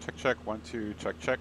Check, check, 1, 2, check, check.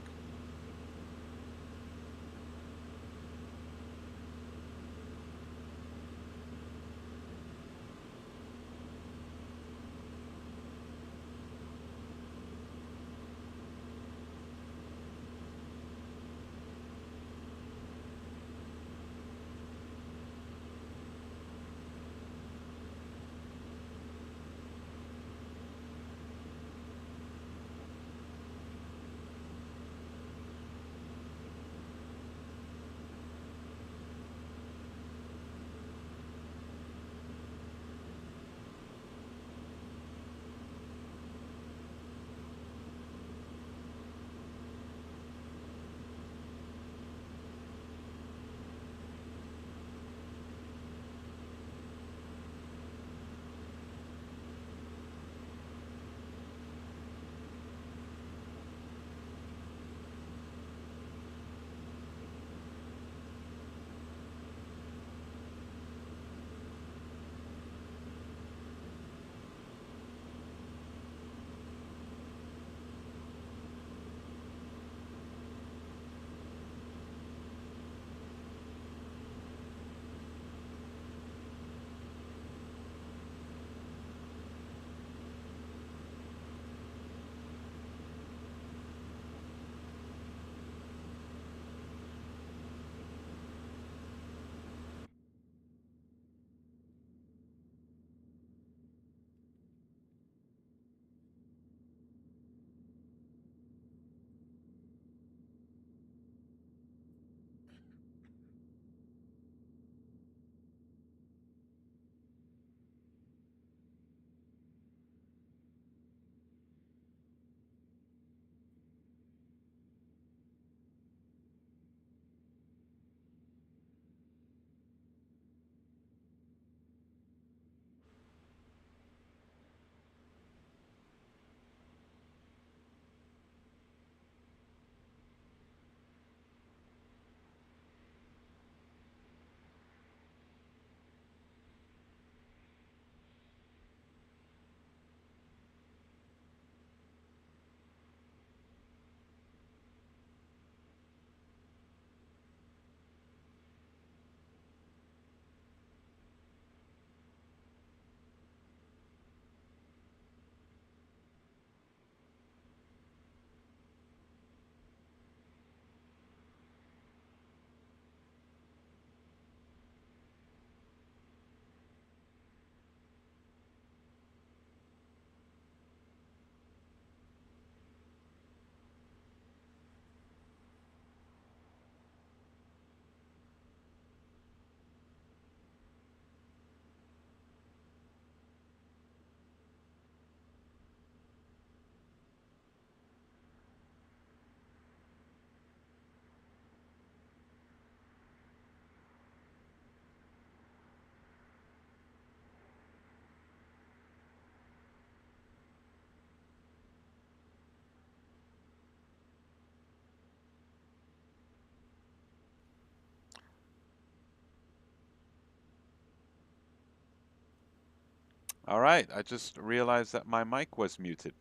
All right, I just realized that my mic was muted.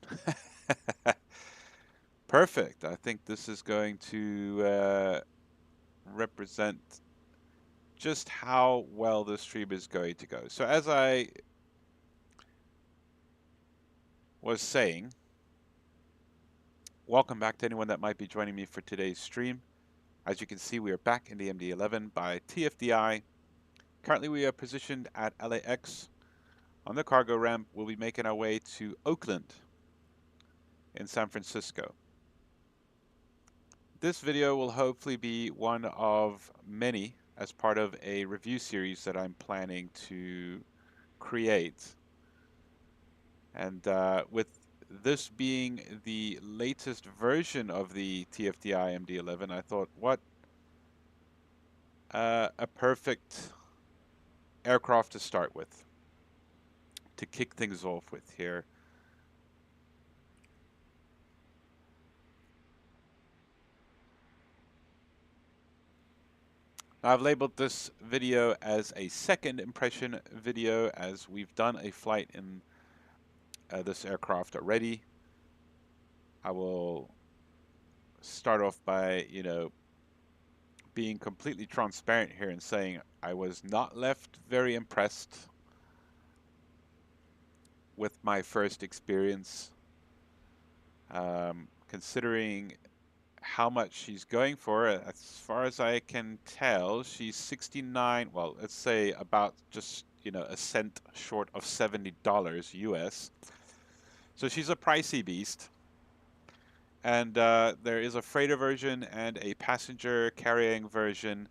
Perfect. I think this is going to represent just how well this stream is going to go. So as I was saying, welcome back to anyone that might be joining me for today's stream. As you can see, we are back in the MD-11 by Tfdi. Currently, we are positioned at LAX. On the cargo ramp, we'll be making our way to Oakland in San Francisco. This video will hopefully be one of many as part of a review series that I'm planning to create. And with this being the latest version of the Tfdi MD-11, I thought, what a perfect aircraft to start with, to kick things off with here. I've labeled this video as a second impression video, as we've done a flight in this aircraft already. I will start off by, being completely transparent here and saying I was not left very impressed with my first experience, considering how much she's going for. As far as I can tell, she's 69, well, let's say about just, a cent short of $70 US. So she's a pricey beast. And there is a freighter version and a passenger carrying version.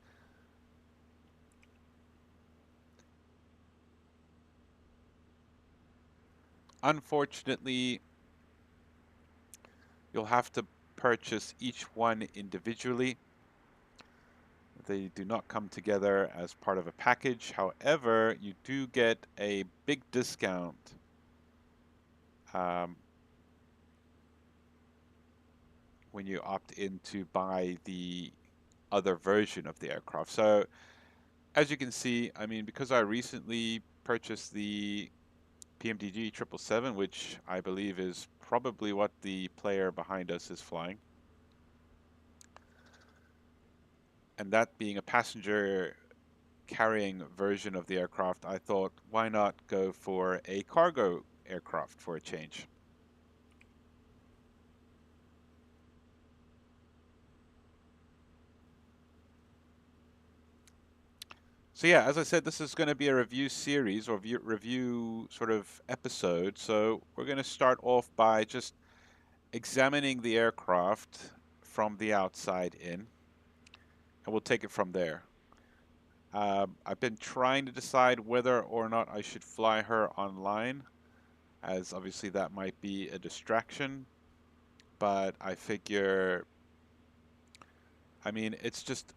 Unfortunately, you'll have to purchase each one individually. They do not come together as part of a package. However, you do get a big discount um, when you opt in to buy the other version of the aircraft. So as you can see, I mean, because I recently purchased the PMDG 777, which I believe is probably what the player behind us is flying, and that being a passenger carrying version of the aircraft, I thought, why not go for a cargo aircraft for a change? So yeah, as I said, this is going to be a review series or review sort of episode. So we're going to start off by just examining the aircraft from the outside in, and we'll take it from there. I've been trying to decide whether or not I should fly her online, as obviously that might be a distraction, but I figure, I mean, it's just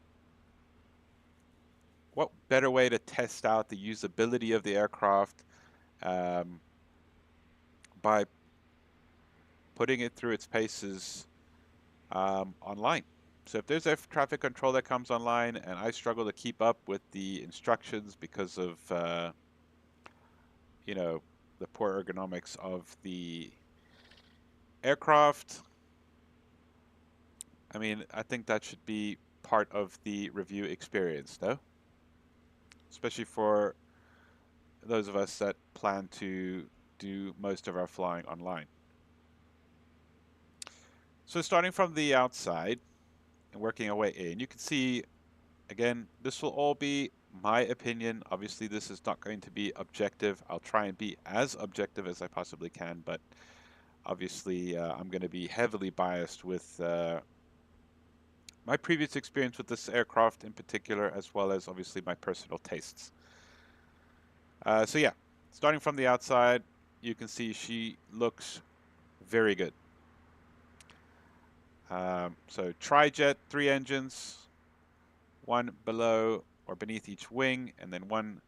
what better way to test out the usability of the aircraft um, by putting it through its paces online. So if there's air traffic control that comes online and I struggle to keep up with the instructions because of, you know, the poor ergonomics of the aircraft, I mean, I think that should be part of the review experience, though, especially for those of us that plan to do most of our flying online. So starting from the outside and working our way in, you can see, again, this will all be my opinion. Obviously, this is not going to be objective. I'll try and be as objective as I possibly can, but obviously, I'm going to be heavily biased with my previous experience with this aircraft in particular, as well as obviously my personal tastes. So yeah, starting from the outside, you can see she looks very good. So tri-jet, 3 engines, one below or beneath each wing, and then one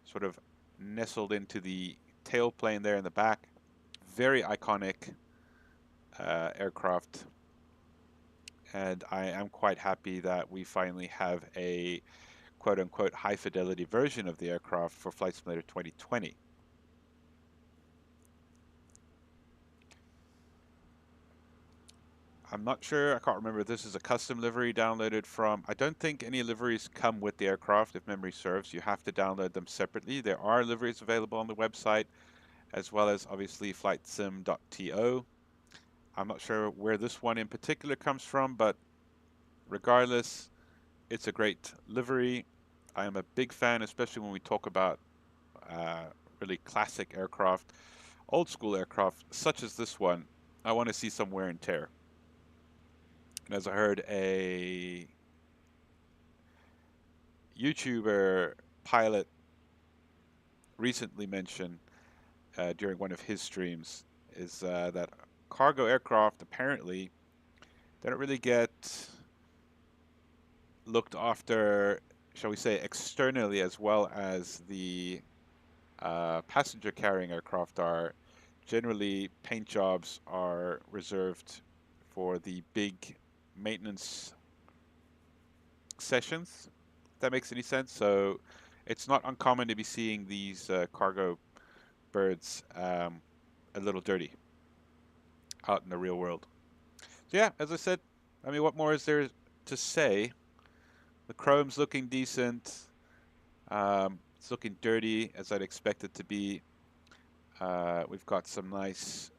sort of nestled into the tailplane there in the back. Very iconic aircraft, and I am quite happy that we finally have a quote-unquote high-fidelity version of the aircraft for Flight Simulator 2020. I'm not sure, I can't remember if this is a custom livery downloaded from, I don't think any liveries come with the aircraft, if memory serves. You have to download them separately. There are liveries available on the website, as well as obviously flightsim.to. I'm not sure where this one in particular comes from, but regardless, it's a great livery. I am a big fan, especially when we talk about uh, really classic aircraft, old school aircraft, such as this one. I want to see some wear and tear. And as I heard a YouTuber pilot recently mention during one of his streams, is that cargo aircraft apparently they don't really get looked after, shall we say, externally as well as the passenger carrying aircraft are. Generally, paint jobs are reserved for the big maintenance sessions, if that makes any sense. So it's not uncommon to be seeing these cargo birds a little dirty out in the real world. So yeah, as I said, I mean, what more is there to say? The chrome's looking decent. It's looking dirty as I'd expect it to be. We've got some nice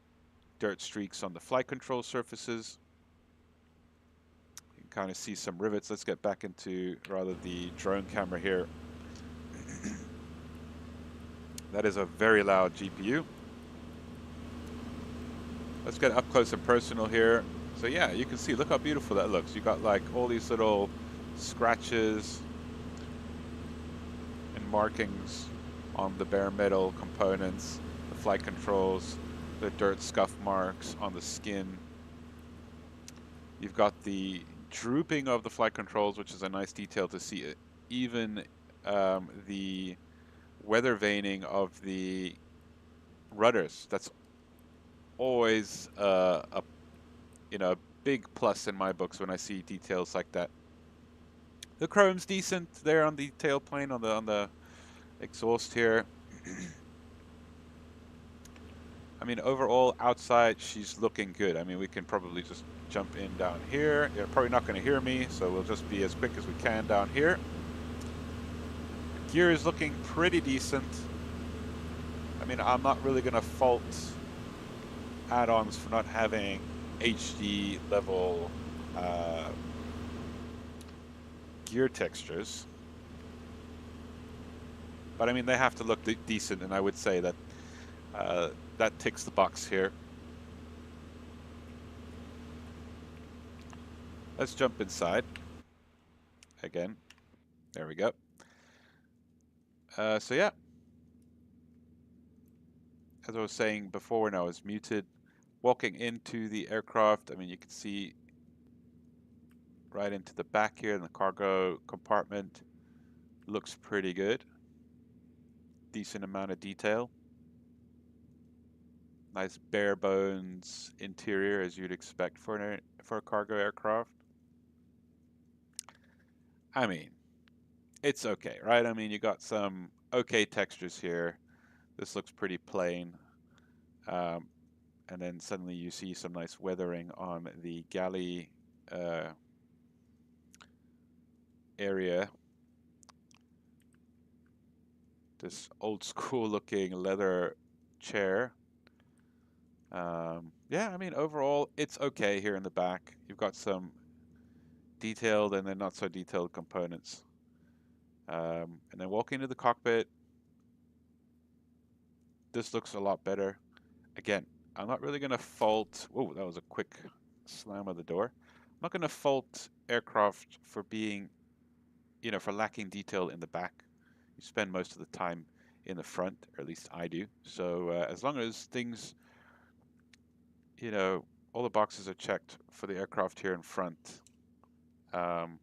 dirt streaks on the flight control surfaces. You can kind of see some rivets. Let's get back into rather the drone camera here. That is a very loud GPU. Let's get up close and personal here. So yeah, you can see, look how beautiful that looks. You got like all these little scratches and markings on the bare metal components, the flight controls, the dirt scuff marks on the skin. You've got the drooping of the flight controls, which is a nice detail to see. Even the weather veining of the rudders. That's always a a big plus in my books when I see details like that. The chrome's decent there on the tailplane, on the exhaust here. I mean, overall, outside, she's looking good. I mean, we can probably just jump in down here. You're probably not going to hear me, so we'll just be as quick as we can down here. Gear is looking pretty decent. I mean, I'm not really going to fault add-ons for not having HD level gear textures. But I mean, they have to look decent, and I would say that that ticks the box here. Let's jump inside. Again, there we go. So yeah, as I was saying before when I was muted, walking into the aircraft, I mean, you can see right into the back here in the cargo compartment. Looks pretty good. Decent amount of detail. Nice bare bones interior as you'd expect for a cargo aircraft. I mean, it's okay, right? I mean, you got some okay textures here. This looks pretty plain. And then suddenly you see some nice weathering on the galley area. This old school looking leather chair. Yeah, I mean, overall, it's okay here in the back. You've got some detailed and then not so detailed components. And then walking into the cockpit, this looks a lot better. Again, I'm not really going to fault. Oh, that was a quick slam of the door. I'm not going to fault aircraft for being, for lacking detail in the back. You spend most of the time in the front, or at least I do. So as long as things, all the boxes are checked for the aircraft here in front, um,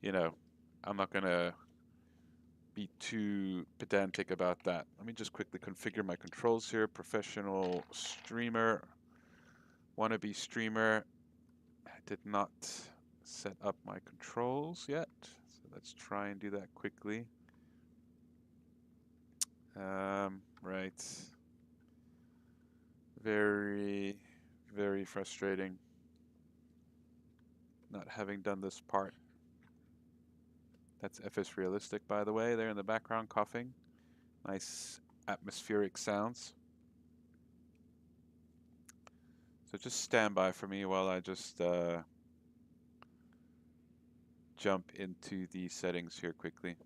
I'm not going to be too pedantic about that. Let me just quickly configure my controls here. Professional streamer, wannabe streamer. I did not set up my controls yet, so let's try and do that quickly. Right. Very, very frustrating not having done this part. That's FS Realistic, by the way, there in the background coughing. Nice atmospheric sounds. So just stand by for me while I just jump into the settings here quickly.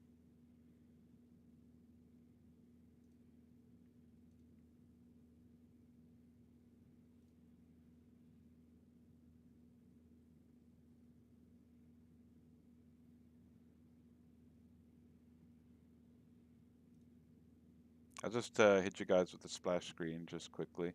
I'll just hit you guys with the splash screen just quickly.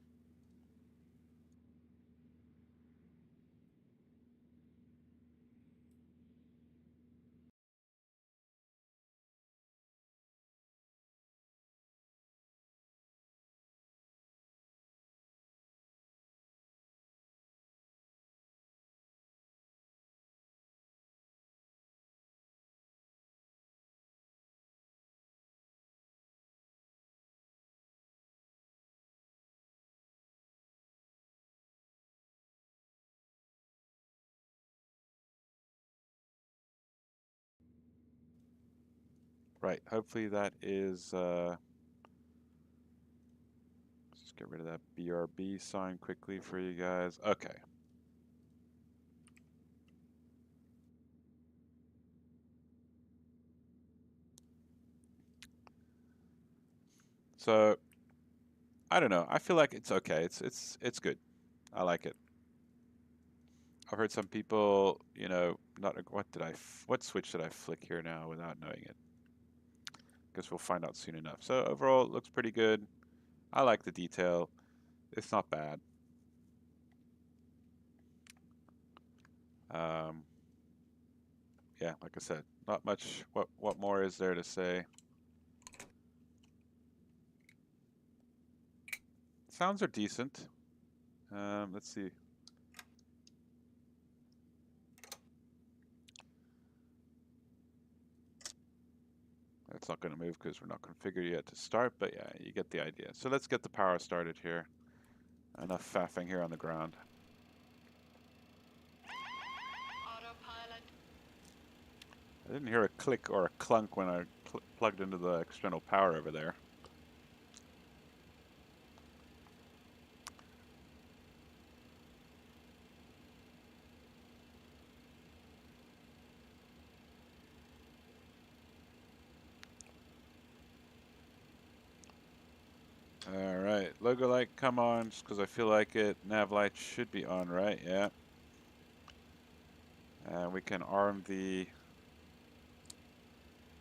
Right, hopefully that is, let's just get rid of that BRB sign quickly for you guys. Okay. So, I don't know. I feel like it's okay. It's good. I like it. I've heard some people, you know, not what switch did I flick here now without knowing it? Guess we'll find out soon enough. So overall, it looks pretty good. I like the detail. It's not bad. Um, yeah, like I said, not much. What more is there to say? Sounds are decent. Let's see. It's not going to move because we're not configured yet to start, but yeah, you get the idea. So let's get the power started here. Enough faffing here on the ground. Autopilot. I didn't hear a click or a clunk when I plugged into the external power over there. All right, logo light, come on, just because I feel like it. Nav light should be on, right? Yeah. And we can arm the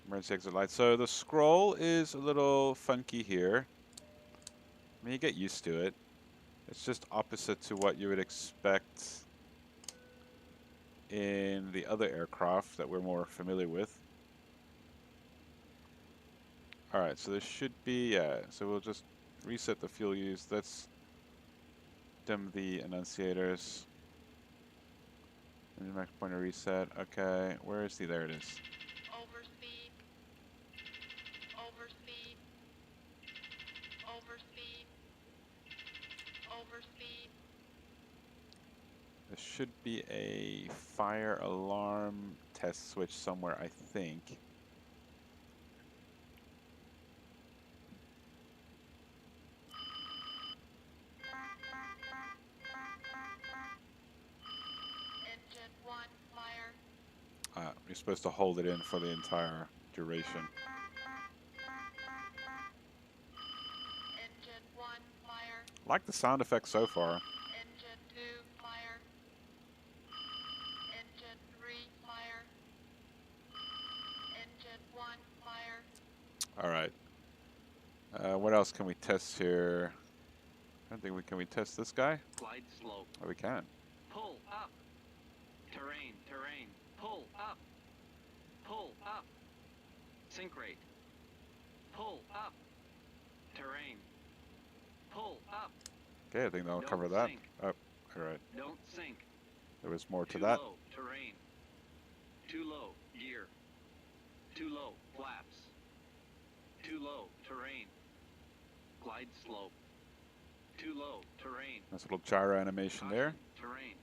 emergency exit light. So the scroll is a little funky here. I mean, you get used to it. It's just opposite to what you would expect in the other aircraft that we're more familiar with. All right, so this should be, yeah, so we'll just reset the fuel use. Let's dim the annunciators. And the max pointer reset. Okay, where is the, there it is. Overspeed. Overspeed. Overspeed. Overspeed. There should be a fire alarm test switch somewhere, I think. Engine 1, fire. You're supposed to hold it in for the entire duration. Engine 1, fire. I like the sound effects so far. Engine 2, fire. Engine 3, fire. Engine 1, fire. All right. What else can we test here? I don't think can we test this guy? Glide slope. Oh, we can. Pull up. Terrain, terrain. Pull up. Pull up. Sink rate. Pull up. Terrain. Pull up. Okay, I think that'll Don't cover that. sink. Oh, all right. Don't sink. There was more to Too that. low, terrain. Too low, gear. Too low, flaps. Too low, terrain. Glide slope. Too low, terrain. Nice little gyro animation Caution, there. terrain.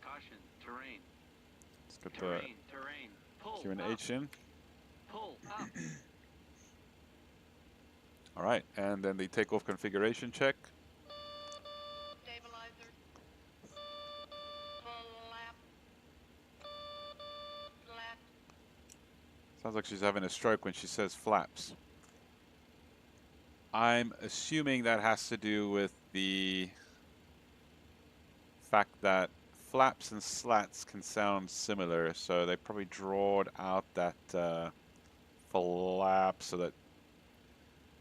Caution, terrain. Let's get the Terrain, terrain. Pull Q and up. H in. Pull up. All right, and then the takeoff configuration check. Stabilizer. Flap. Flat. Sounds like she's having a stroke when she says flaps. I'm assuming that has to do with the fact that flaps and slats can sound similar, so they probably drawed out that flap so that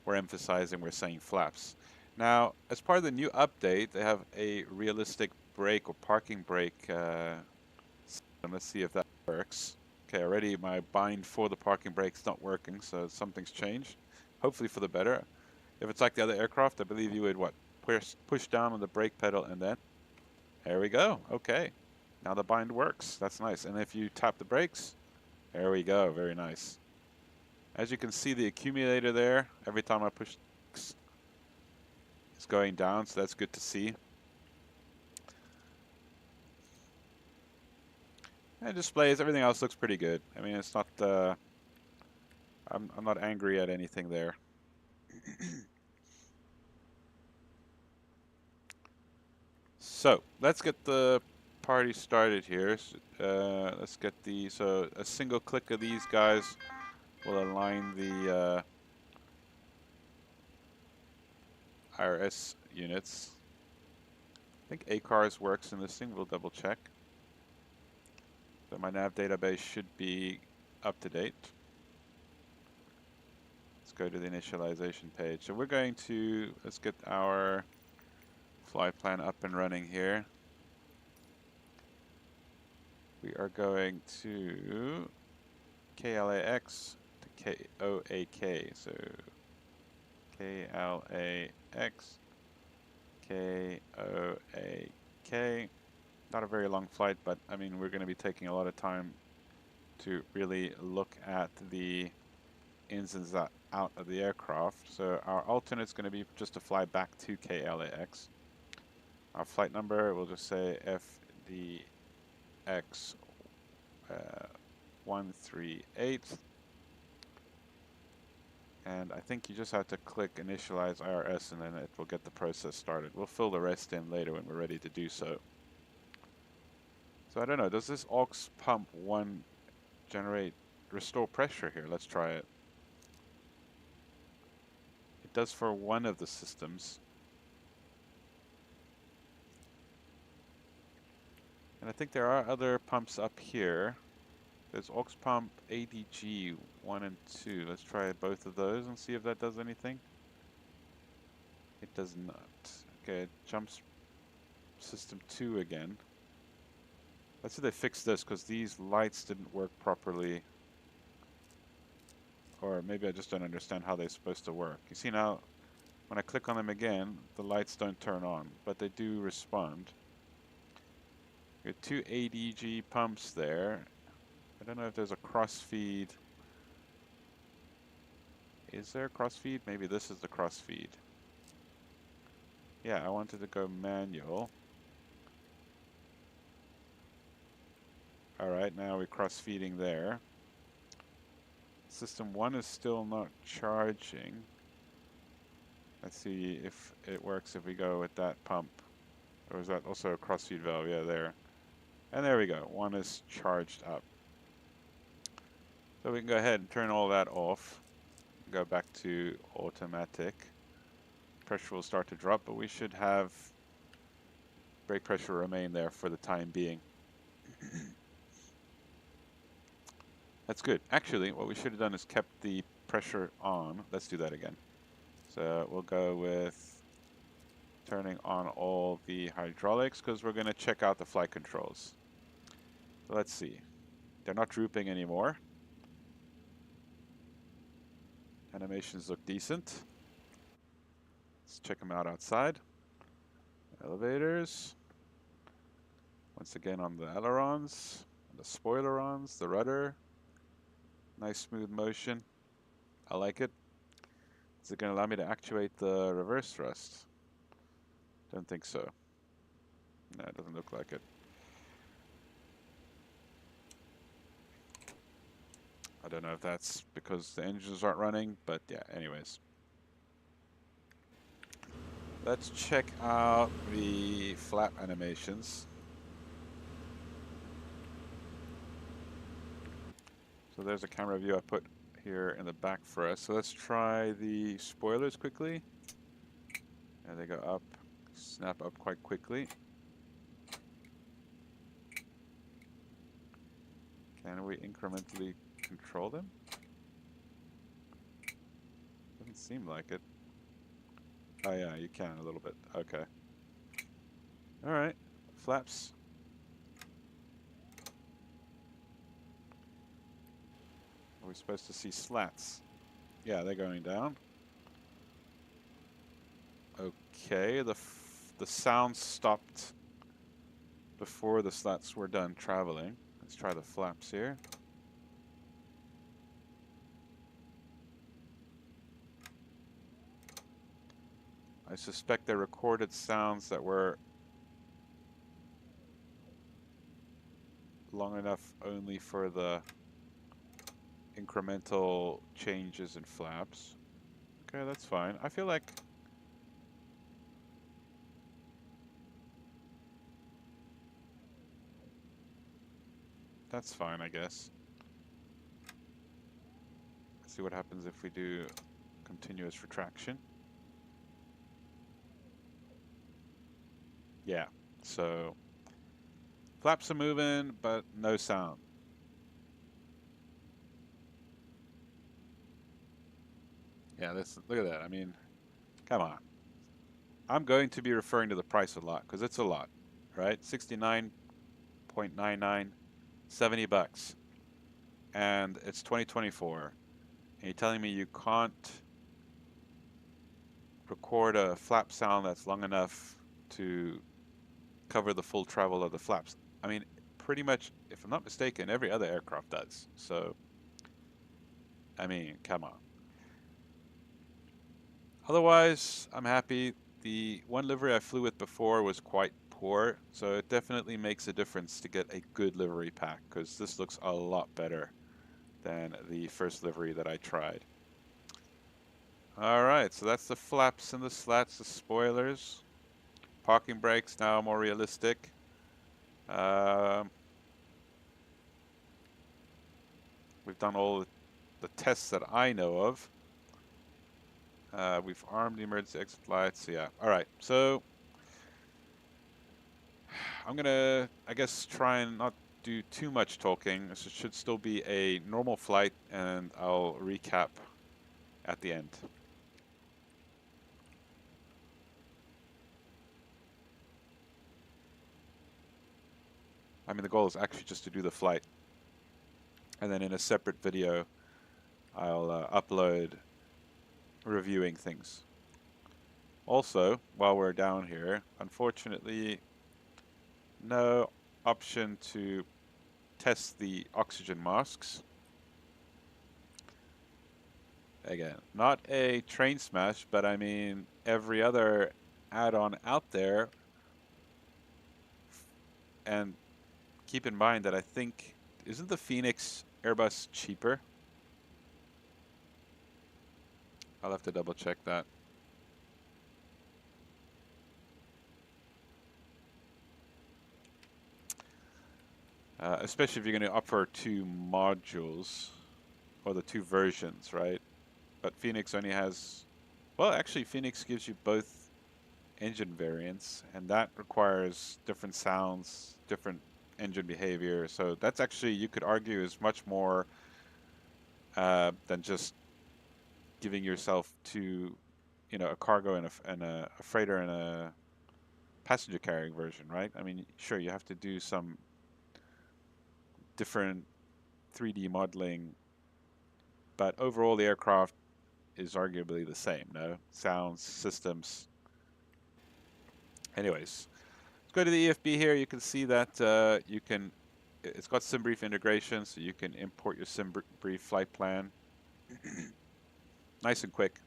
we're emphasizing we're saying flaps. Now, as part of the new update, they have a realistic brake or parking brake system. Let's see if that works. Okay, already my bind for the parking brake's not working, so something's changed. Hopefully for the better. If it's like the other aircraft, I believe you would, what, push down on the brake pedal and then, there we go. Okay, now the bind works. That's nice. And if you tap the brakes, there we go. Very nice. As you can see, the accumulator there, every time I push, it's going down, so that's good to see. And displays, everything else looks pretty good. I mean, it's not, I I'm not angry at anything there. So let's get the party started here. Let's get so a single click of these guys will align the IRS units. I think ACARS works in this thing. We'll double check. So my nav database should be up to date. Let's go to the initialization page. So we're going to, let's get our flight plan up and running here. We are going to KLAX to KOAK. So KLAX, KOAK. Not a very long flight, but I mean, we're going to be taking a lot of time to really look at the ins and out of the aircraft. So our alternate is going to be just to fly back to KLAX. Our flight number, we'll just say FDX 138. And I think you just have to click initialize IRS and then it will get the process started. We'll fill the rest in later when we're ready to do so. So I don't know, does this aux pump 1 restore pressure here? Let's try it. It does for one of the systems. And I think there are other pumps up here. There's aux pump ADG 1 and 2. Let's try both of those and see if that does anything. It does not. Okay, it jumps system 2 again. Let's see if they fix this, because these lights didn't work properly. Or maybe I just don't understand how they're supposed to work. You see now, when I click on them again, the lights don't turn on, but they do respond. We got 2 ADG pumps there. I don't know if there's a crossfeed. Is there a crossfeed? Maybe this is the crossfeed. Yeah, I wanted to go manual. Alright, now we're cross-feeding there. System 1 is still not charging. Let's see if it works if we go with that pump. Or is that also a cross-feed valve? Yeah, there. And there we go. 1 is charged up. So we can go ahead and turn all that off. Go back to automatic. Pressure will start to drop, but we should have brake pressure remain there for the time being. That's good. Actually, what we should have done is kept the pressure on. Let's do that again. So we'll go with turning on all the hydraulics, because we're going to check out the flight controls. So let's see. They're not drooping anymore. Animations look decent. Let's check them out outside. Elevators. Once again on the ailerons, the spoilerons, the rudder. Nice smooth motion. I like it. Is it going to allow me to actuate the reverse thrust? Don't think so. No, it doesn't look like it. I don't know if that's because the engines aren't running, but yeah, anyways. Let's check out the flap animations. So there's a camera view I put here in the back for us. So let's try the spoilers quickly. And they go up, snap up quite quickly. Can we incrementally control them? Doesn't seem like it. Oh yeah, you can a little bit. Okay. Alright. Flaps. Are we supposed to see slats? Yeah, they're going down. Okay, the sound stopped before the slats were done traveling. Let's try the flaps here. I suspect they recorded sounds that were long enough only for the incremental changes in flaps. Okay, that's fine. I feel like that's fine, I guess. Let's see what happens if we do continuous retraction. Yeah, so flaps are moving, but no sound. Yeah, look at that. I mean, come on. I'm going to be referring to the price a lot because it's a lot, right? 69.99, 70 bucks. And it's 2024. And you're telling me you can't record a flap sound that's long enough to cover the full travel of the flaps. I mean, pretty much, if I'm not mistaken, every other aircraft does. So, I mean, come on. Otherwise, I'm happy. The one livery I flew with before was quite poor, so it definitely makes a difference to get a good livery pack, because this looks a lot better than the first livery that I tried. Alright, so that's the flaps and the slats, the spoilers. Parking brakes now more realistic. We've done all the tests that I know of. We've armed the emergency exit lights. Yeah. All right. So I'm gonna, I guess, try and not do too much talking. This should still be a normal flight, and I'll recap at the end. I mean, the goal is actually just to do the flight, and then in a separate video, I'll upload reviewing things. Also, while we're down here, unfortunately, no option to test the oxygen masks. Again, not a train smash, but I mean, every other add-on out there. And keep in mind that I think, isn't the Phoenix Airbus cheaper? I'll have to double check that. Especially if you're going to opt for two modules, or the two versions, right? But Phoenix only has, well, actually Phoenix gives you both engine variants, and that requires different sounds, different engine behavior. So that's actually, you could argue, is much more than just giving yourself to, you know, a cargo and a freighter and a passenger carrying version, right? I mean, sure, you have to do some different 3D modeling, but overall the aircraft is arguably the same, no? Sounds, systems. Anyways, let's go to the EFB here. You can see that it's got SimBrief integration, so you can import your SimBrief flight plan. Nice and quick.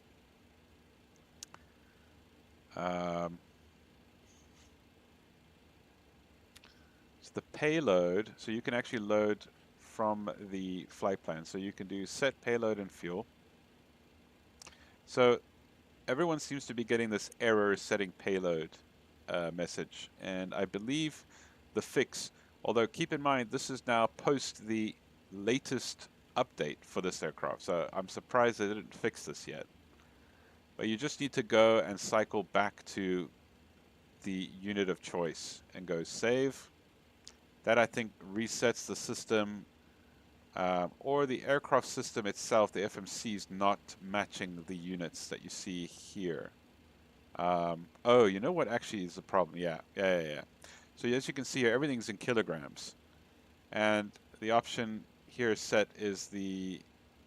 It's the payload, so you can actually load from the flight plan. So you can do set payload and fuel. So everyone seems to be getting this error setting payload message, and I believe the fix, although keep in mind this is now post the latest update for this aircraft, so I'm surprised they didn't fix this yet. But you just need to go and cycle back to the unit of choice and go save. That, I think, resets the system, or the aircraft system itself. The FMC is not matching the units that you see here. Oh, you know what actually is the problem? Yeah. So as you can see here, everything's in kilograms. And the option here set is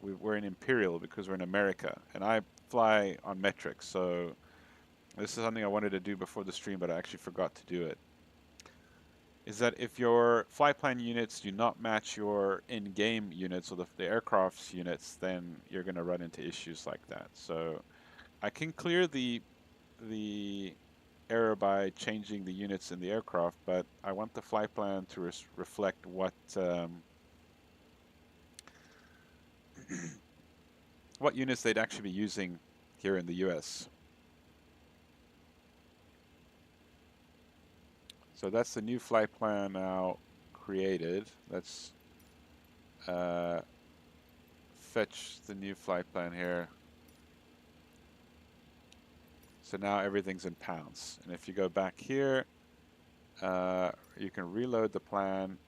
we're in Imperial because we're in America. And I fly on metric, so this is something I wanted to do before the stream, but I actually forgot to do it. Is that if your flight plan units do not match your in-game units or the aircraft's units, then you're going to run into issues like that. So I can clear the error by changing the units in the aircraft, but I want the flight plan to reflect what what units they'd actually be using here in the US. So that's the new flight plan now created. Let's fetch the new flight plan here. So now everything's in pounds. And if you go back here, you can reload the plan,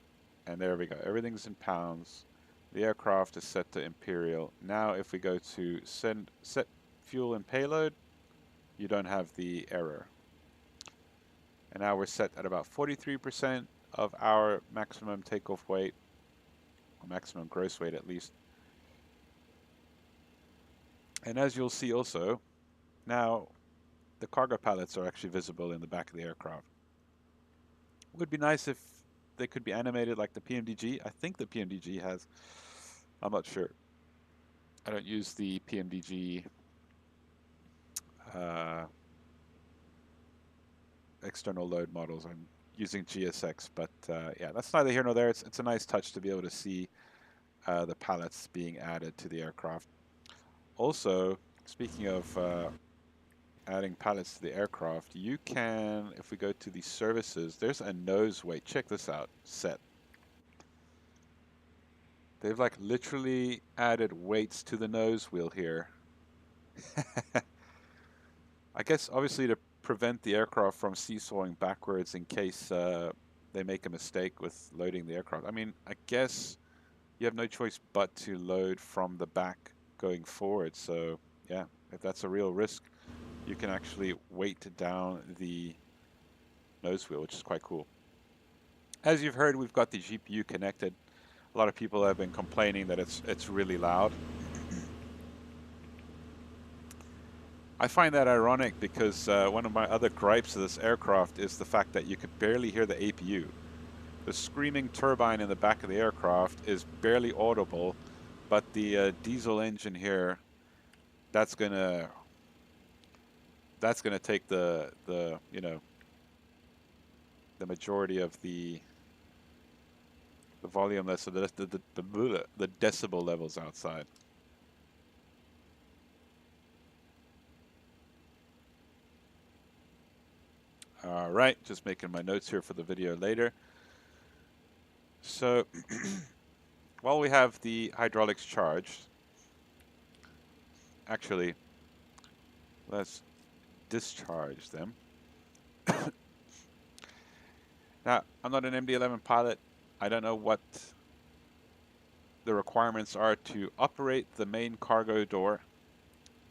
and there we go. Everything's in pounds. The aircraft is set to Imperial. Now if we go to set fuel and payload, you don't have the error. And now we're set at about 43% of our maximum takeoff weight, or maximum gross weight at least. And as you'll see also, now the cargo pallets are actually visible in the back of the aircraft. It would be nice if they could be animated like the PMDG. I think the PMDG has, I'm not sure. I don't use the PMDG external load models. I'm using GSX, but yeah, that's neither here nor there. It's a nice touch to be able to see the pallets being added to the aircraft. Also, speaking of adding pallets to the aircraft, you can, if we go to the services, there's a nose weight. Check this out, set. They've like literally added weights to the nose wheel here. I guess obviously to prevent the aircraft from seesawing backwards in case they make a mistake with loading the aircraft. I mean, I guess you have no choice but to load from the back going forward. So yeah, if that's a real risk, you can actually weight down the nose wheel, which is quite cool. As you've heard, we've got the GPU connected. A lot of people have been complaining that it's really loud. I find that ironic because one of my other gripes of this aircraft is the fact that you could barely hear the APU. The screaming turbine in the back of the aircraft is barely audible, but the diesel engine here, that's gonna take the you know, the majority of the volume, less so the decibel levels outside. All right, just making my notes here for the video later. So while we have the hydraulics charged, actually, let's discharge them. Now, I'm not an MD-11 pilot. I don't know what the requirements are to operate the main cargo door.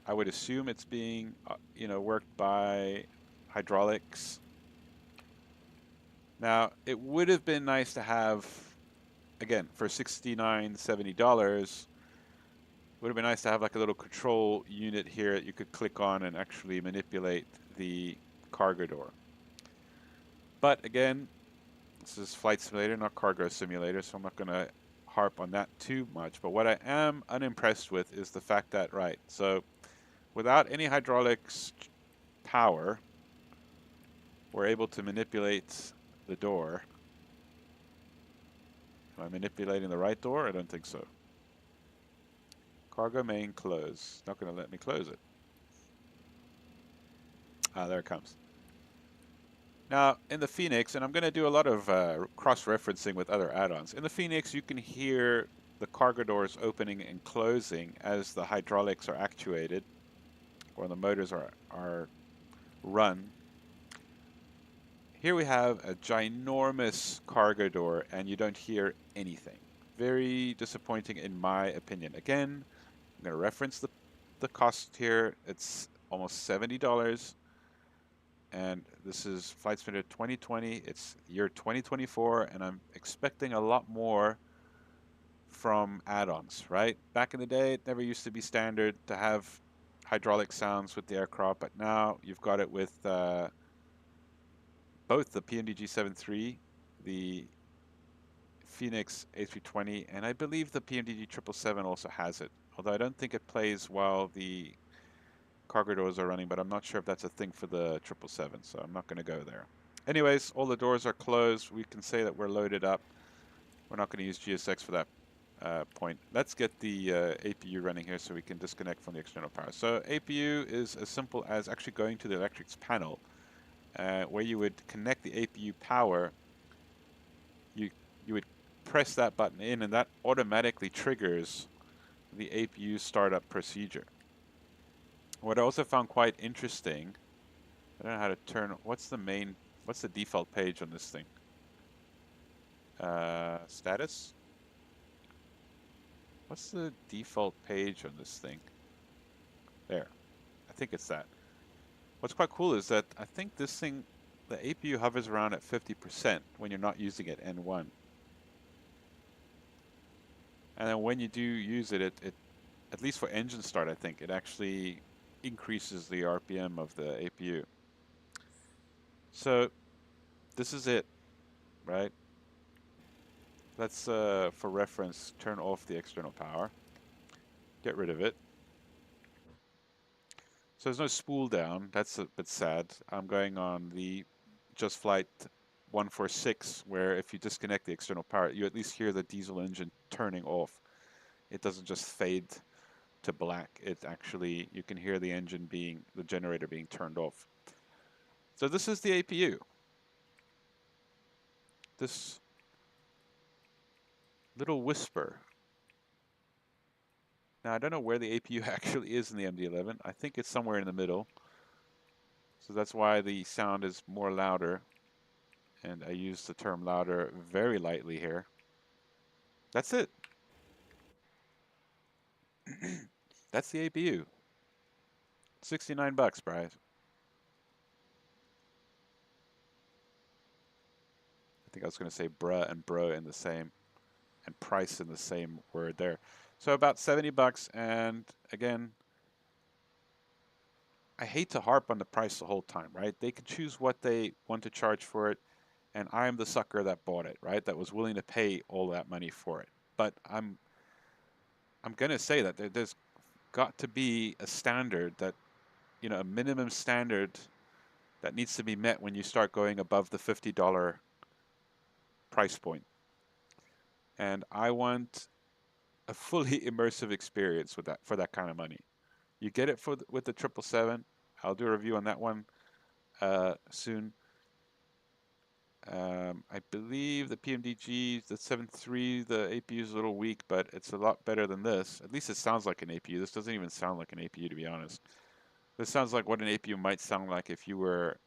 I would assume it's being, you know, worked by hydraulics. Now, it would have been nice to have, again, for $69, $70, would have been nice to have like a little control unit here that you could click on and actually manipulate the cargo door. But again, this is flight simulator, not cargo simulator, so I'm not going to harp on that too much. But what I am unimpressed with is the fact that, right, so without any hydraulics power, we're able to manipulate the door. Am I manipulating the right door? I don't think so. Cargo main close. Not going to let me close it. Ah, there it comes. Now, in the Phoenix, and I'm going to do a lot of cross-referencing with other add-ons. In the Phoenix, you can hear the cargo doors opening and closing as the hydraulics are actuated, or the motors are run. Here we have a ginormous cargo door, and you don't hear anything. Very disappointing in my opinion. Again, I'm going to reference the cost here. It's almost $70. And this is Flight Simulator 2020. It's year 2024, and I'm expecting a lot more from add-ons, right? Back in the day, it never used to be standard to have hydraulic sounds with the aircraft, but now you've got it with both the PMDG 7.3, the Phoenix A320, and I believe the PMDG 777 also has it, although I don't think it plays while the cargo doors are running, but I'm not sure if that's a thing for the 777, so I'm not going to go there. Anyways, all the doors are closed. We can say that we're loaded up. We're not going to use GSX for that point. Let's get the APU running here so we can disconnect from the external power. So APU is as simple as actually going to the electrics panel, where you would connect the APU power. You would press that button in, and that automatically triggers the APU startup procedure. What I also found quite interesting, I don't know how to turn, what's the default page on this thing? Status? What's the default page on this thing? There, I think it's that. What's quite cool is that I think this thing, the APU hovers around at 50% when you're not using it N1. And then when you do use it, at least for engine start, I think, it actually increases the RPM of the APU. So this is it, right? Let's, for reference, turn off the external power. Get rid of it. So there's no spool down. That's a bit sad. I'm going on the Just Flight 146, where if you disconnect the external power, you at least hear the diesel engine turning off. It doesn't just fade to black. It actually, you can hear the engine being, the generator being turned off. So this is the APU. This little whisper. Now I don't know where the APU actually is in the MD-11. I think it's somewhere in the middle. So that's why the sound is more louder. And I use the term louder very lightly here. That's it. That's the APU. 69 bucks, Bryce. I think I was going to say bruh and bro in the same, and price in the same word there. So about 70 bucks, and again, I hate to harp on the price the whole time, right? They can choose what they want to charge for it, and I'm the sucker that bought it, right? That was willing to pay all that money for it. But I'm going to say that there's got to be a standard that, you know, a minimum standard that needs to be met when you start going above the $50 price point. And I want a fully immersive experience with that, for that kind of money. You get it with the 777. I'll do a review on that one soon. I believe the PMDG, the 7.3, the APU is a little weak, but it's a lot better than this. At least it sounds like an APU. This doesn't even sound like an APU, to be honest. This sounds like what an APU might sound like if you were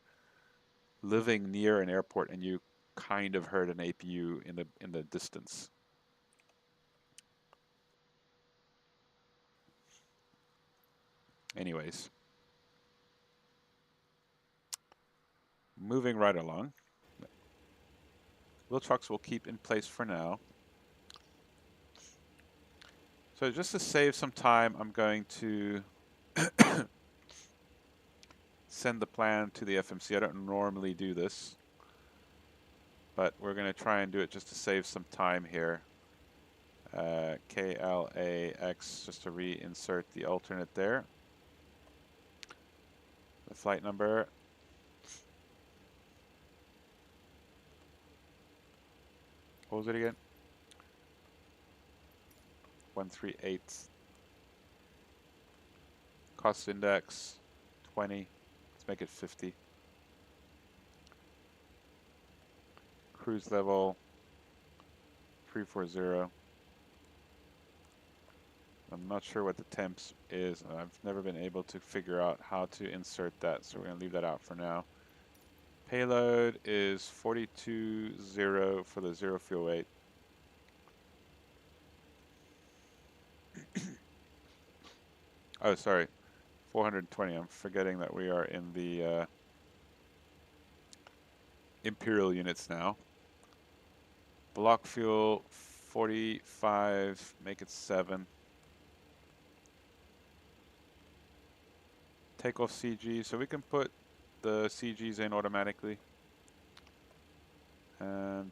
living near an airport and you kind of heard an APU in the distance. Anyways, moving right along. Wheel trucks will keep in place for now. So just to save some time, I'm going to send the plan to the FMC. I don't normally do this, but we're going to try and do it just to save some time here. KLAX, just to reinsert the alternate there. The flight number. What was it again? 138. Cost index 20. Let's make it 50. Cruise level 340. I'm not sure what the temps is. I've never been able to figure out how to insert that, so we're going to leave that out for now. Payload is 42.0 for the 0 fuel weight. Oh, sorry, 420. I'm forgetting that we are in the Imperial units now. Block fuel 45, make it 7. Takeoff CG, so we can put the CGs in automatically. And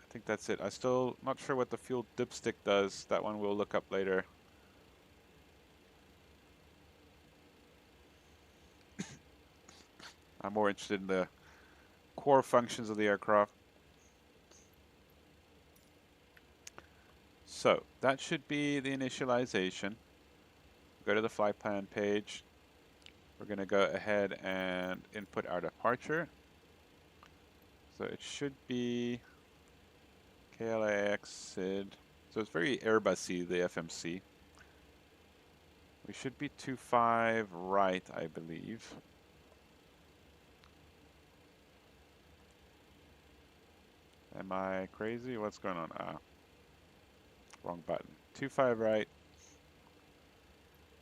I think that's it. I still not sure what the fuel dipstick does. That one we'll look up later. I'm more interested in the core functions of the aircraft. So that should be the initialization. Go to the flight plan page. We're going to go ahead and input our departure. So it should be KLAX SID. So it's very Airbusy, the FMC. We should be 25 right, I believe. Am I crazy? What's going on? Ah, wrong button. 25 right.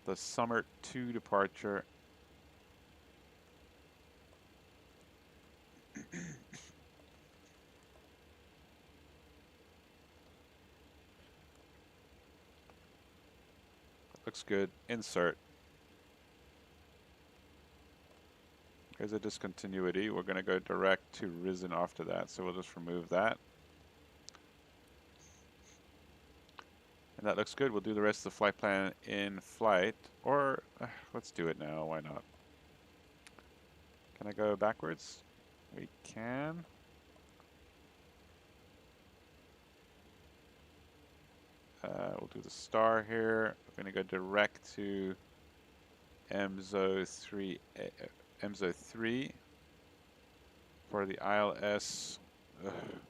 The Summer 2 departure. Looks good. Insert. There's a discontinuity. We're going to go direct to risen after that, so we'll just remove that. And that looks good. We'll do the rest of the flight plan in flight. Or, let's do it now. Why not? Can I go backwards? We can. We'll do the star here. We're going to go direct to MSO3 for the ILS.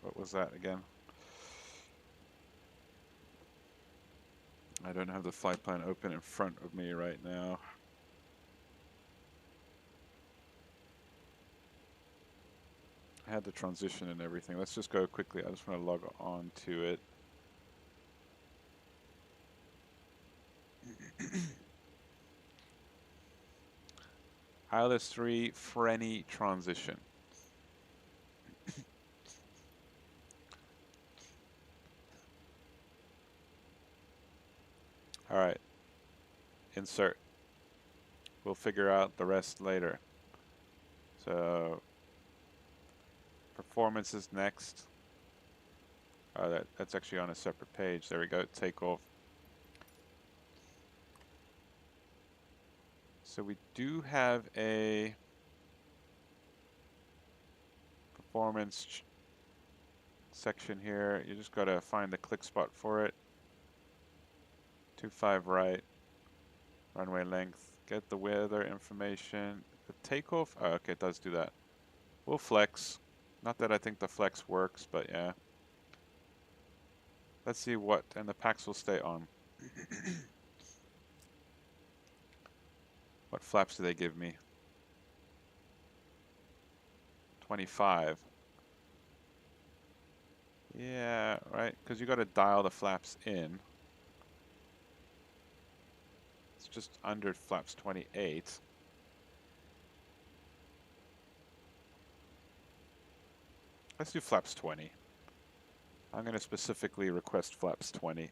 What was that again? I don't have the flight plan open in front of me right now. I had the transition and everything. Let's just go quickly. I just want to log on to it. ILS 3 Frenny transition. All right. Insert. We'll figure out the rest later. So performance is next. That's actually on a separate page. There we go. Takeoff. So we do have a performance section here. You just got to find the click spot for it. 25 right. Runway length. Get the weather information. The takeoff. Oh, okay, it does do that. We'll flex. Not that I think the flex works, but yeah. Let's see what, and the packs will stay on. What flaps do they give me? 25. Yeah, right, because you got to dial the flaps in. It's just under flaps 28. Let's do flaps 20. I'm going to specifically request flaps 20.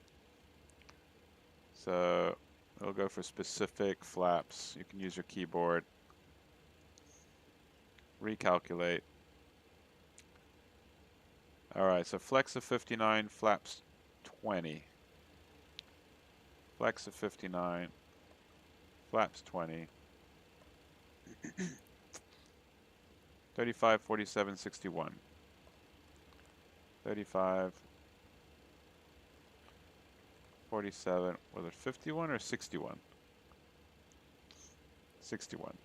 So we'll go for specific flaps. You can use your keyboard. Recalculate. All right, so flex of 59, flaps 20. Flex of 59, flaps 20. 35, 47, 61. 35, 47, was it 51 or 61? 61.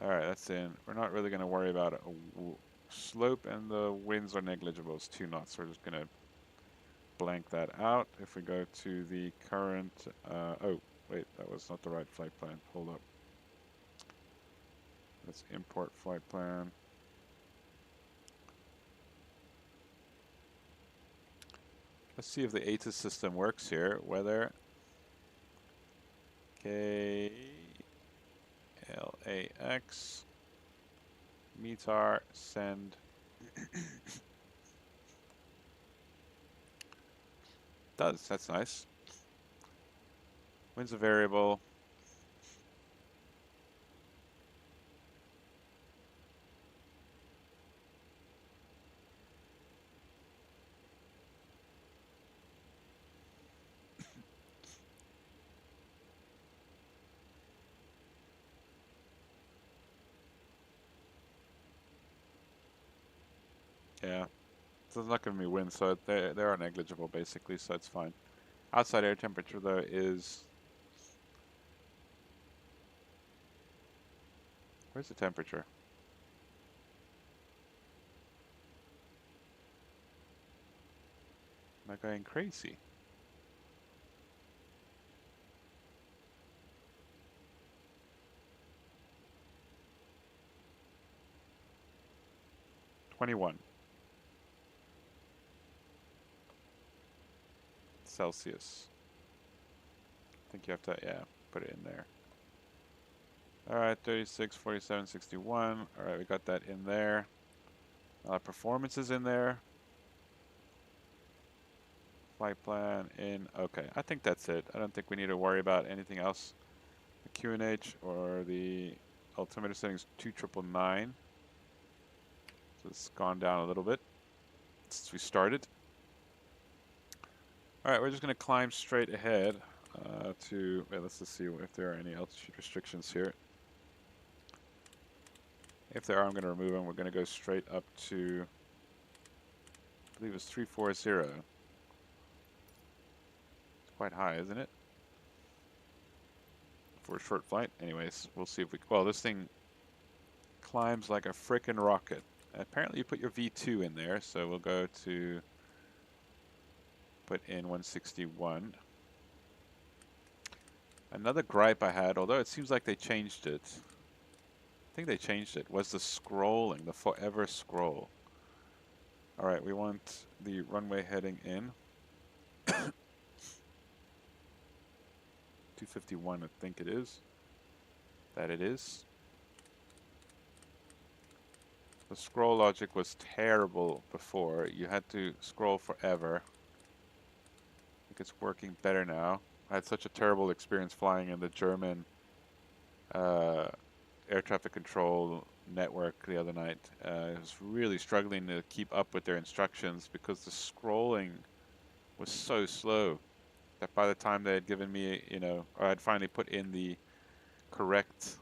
All right, that's in. We're not really going to worry about it. Slope and the winds are negligible. It's 2 knots. We're just going to blank that out. If we go to the current, oh, wait, that was not the right flight plan. Hold up. Let's import flight plan. Let's see if the ATIS system works here. Weather. KLAX. METAR. Send. Does. That's nice. Wind's a variable. Yeah. there's not going to be wind, so they are negligible basically, so it's fine. Outside air temperature though is, where's the temperature? Am I going crazy? (21 Celsius). I think you have to, yeah, put it in there. Alright, 36, 47, 61. Alright, we got that in there. Performance is in there. Flight plan in. Okay, I think that's it. I don't think we need to worry about anything else. The QNH or the altimeter settings 2999. So it's gone down a little bit since we started. Alright, we're just going to climb straight ahead to, wait, let's just see if there are any altitude restrictions here. If there are, I'm going to remove them. We're going to go straight up to, I believe it's 340. It's quite high, isn't it? For a short flight. Anyways, we'll see if we, well, this thing climbs like a frickin' rocket. Apparently you put your V2 in there, so we'll go to put in 161. Another gripe I had, although it seems like they changed it, I think they changed it, was the scrolling, the forever scroll. Alright, we want the runway heading in. 251, I think it is. That it is. The scroll logic was terrible before. You had to scroll forever. I think it's working better now. I had such a terrible experience flying in the German air traffic control network the other night. I was really struggling to keep up with their instructions because the scrolling was so slow that by the time they had given me, you know, or I'd finally put in the correct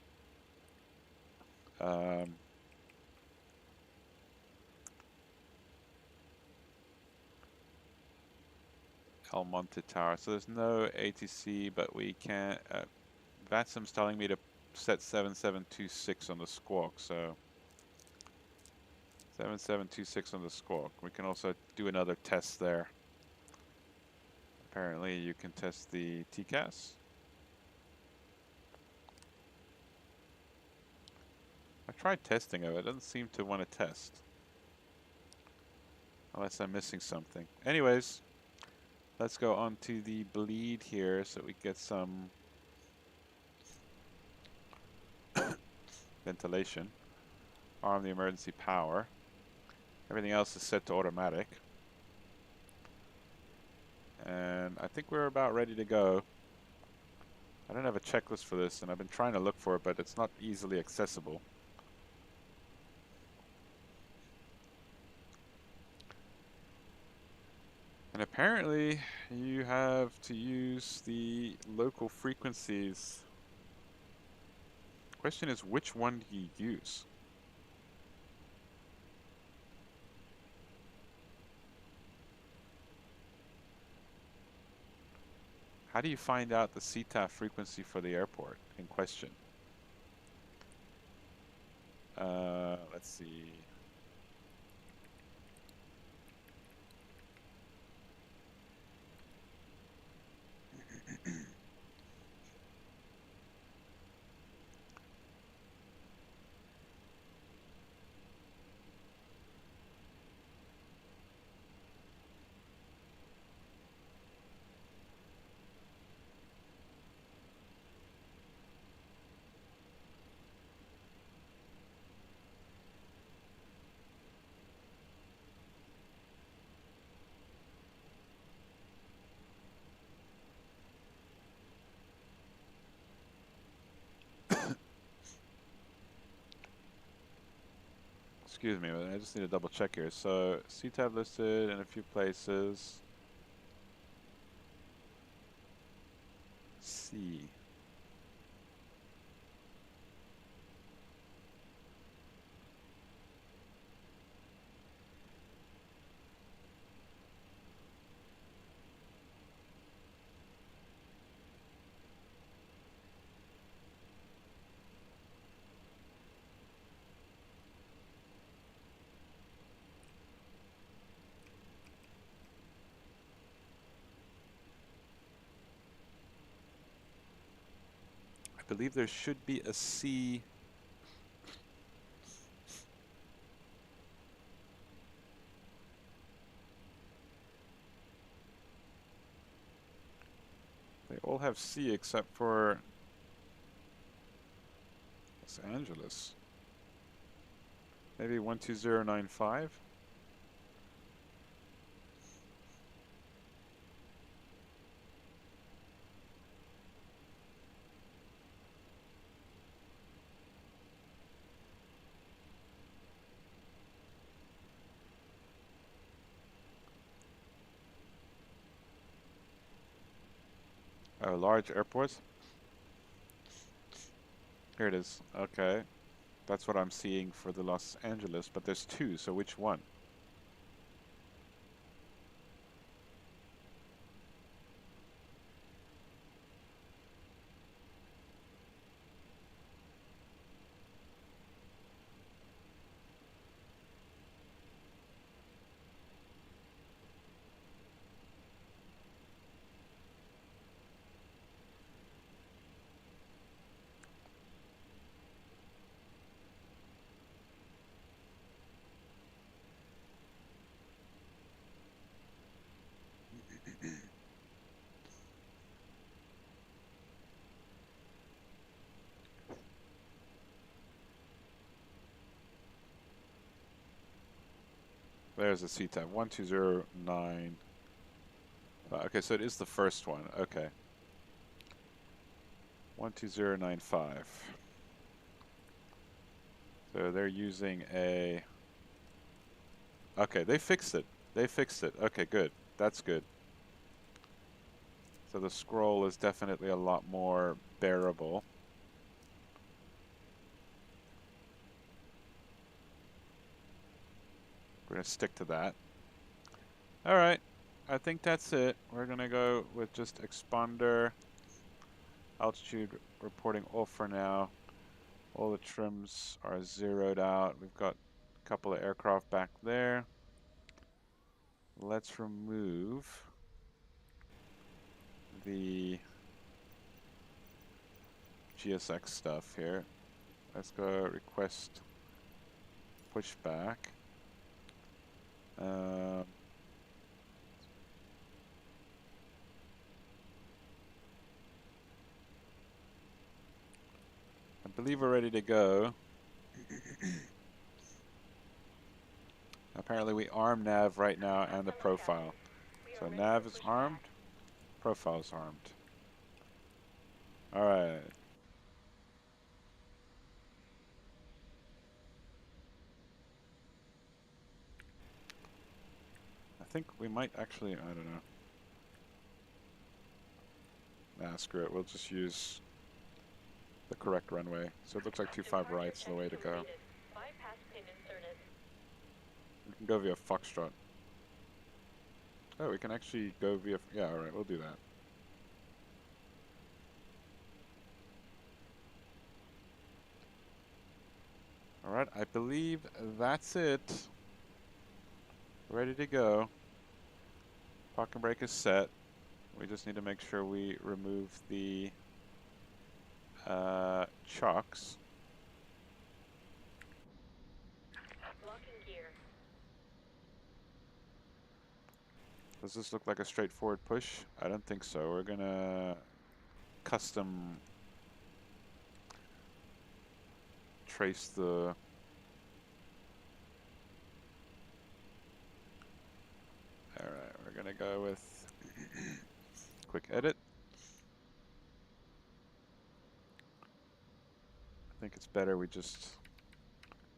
El Monte Tower. So there's no ATC, but we can. VATSIM's telling me to set 7726 on the squawk, so 7726 on the squawk. We can also do another test there. Apparently you can test the TCAS. I tried testing of it. It doesn't seem to want to test. Unless I'm missing something. Anyways, let's go on to the bleed here so we get some ventilation. Arm the emergency power. Everything else is set to automatic. And I think we're about ready to go. I don't have a checklist for this, and I've been trying to look for it, but it's not easily accessible. And apparently, you have to use the local frequencies. Question is, which one do you use? How do you find out the CTAF frequency for the airport in question? Let's see. Excuse me, I just need to double check here. So CTAF listed in a few places. C. believe there should be a C. They all have C except for Los Angeles. Maybe 12095? Oh, large airports? Here it is. Okay. That's what I'm seeing for the Los Angeles, but there's two, so which one? There's a C-tab. 1209. Okay, so it is the first one. Okay. 12095. So they're using a... Okay, they fixed it. They fixed it. Okay, good. That's good. So the scroll is definitely a lot more bearable. We're going to stick to that. All right. I think that's it. We're going to go with just exponder, altitude reporting off for now. All the trims are zeroed out. We've got a couple of aircraft back there. Let's remove the GSX stuff here. Let's go request pushback. I believe we're ready to go. Apparently we arm nav right now and the profile. So nav is armed, profile is armed. All right. I think we might actually, I don't know. Nah, screw it. We'll just use the correct runway. So it looks like 25 right's the way to go. We can go via Foxtrot. Oh, we can actually go via, yeah, all right, we'll do that. All right, I believe that's it. Ready to go. Parking brake is set. We just need to make sure we remove the chocks. Does this look like a straightforward push? I don't think so. We're gonna custom trace the alright, we're gonna go with quick edit. I think it's better we just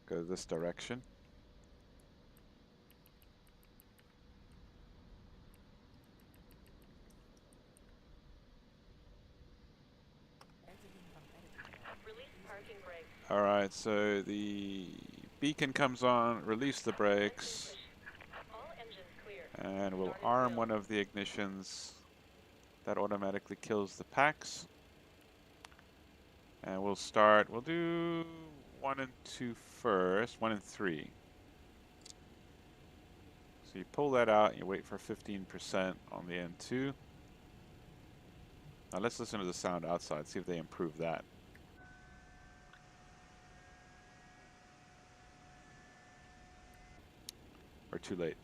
go this direction. Alright, so the beacon comes on, release the brakes, and we'll arm one of the ignitions. That automatically kills the packs. And we'll start, we'll do 1 and 2 first, 1 and 3. So you pull that out, you wait for 15% on the N2. Now let's listen to the sound outside, see if they improve that. too late?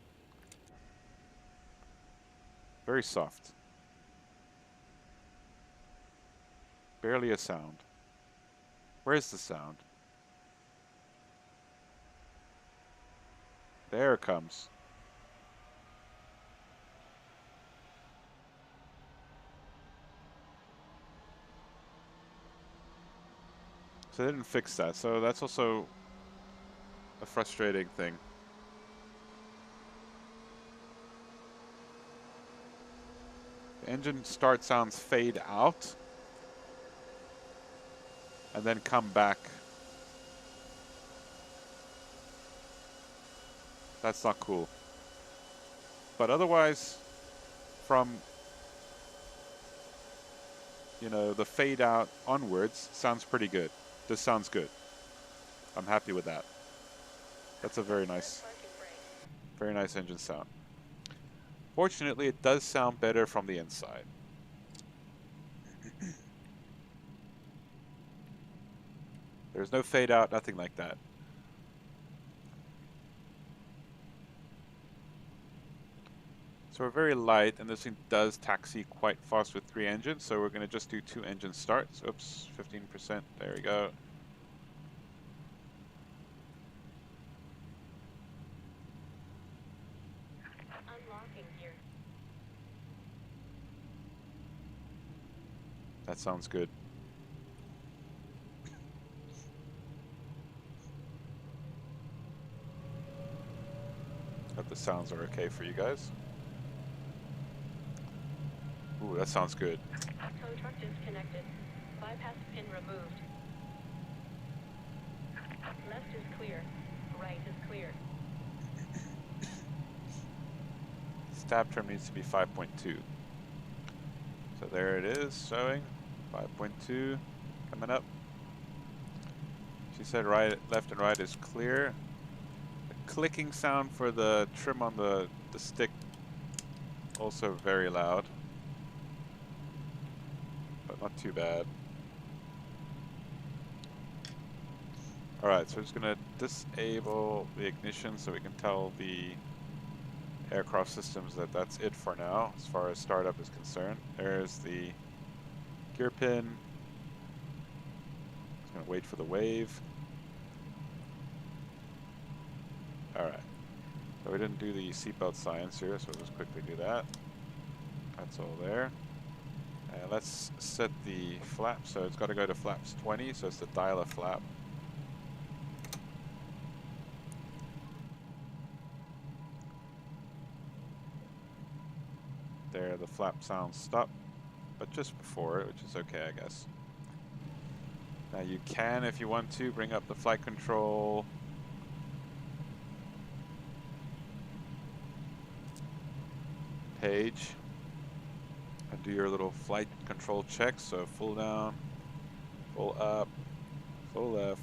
Very soft. Barely a sound. Where's the sound? There it comes. So they didn't fix that. So that's also a frustrating thing. The engine start sounds fade out and then come back. That's not cool. But otherwise, from, you know, the fade out onwards, sounds pretty good. This sounds good. I'm happy with that. That's a very nice engine sound. Fortunately, it does sound better from the inside. There's no fade out, nothing like that. So we're very light, and this thing does taxi quite fast with 3 engines, so we're going to just do 2 engine starts. Oops, 15%, there we go. Unlocking gear. That sounds good. Hope the sounds are okay for you guys. Ooh, that sounds good. Tow truck disconnected. Bypass pin removed. Left is clear. Right is clear. Stab trim needs to be 5.2. So there it is, showing 5.2 coming up. She said right, left and right is clear. The clicking sound for the trim on the stick also very loud, but not too bad. Alright, so we're just going to disable the ignition so we can tell the aircraft systems that that's it for now as far as startup is concerned. There's the gear pin. Just going to wait for the wave. Alright, so we didn't do the seatbelt signs here, so we'll just quickly do that. That's all there. Let's set the flap, so it's got to go to flaps 20, so it's the dial a flap. There, the flap sounds stop, but just before it, which is okay, I guess. Now you can, if you want to, bring up the flight control page and do your little flight control checks. So full down, full up, full left,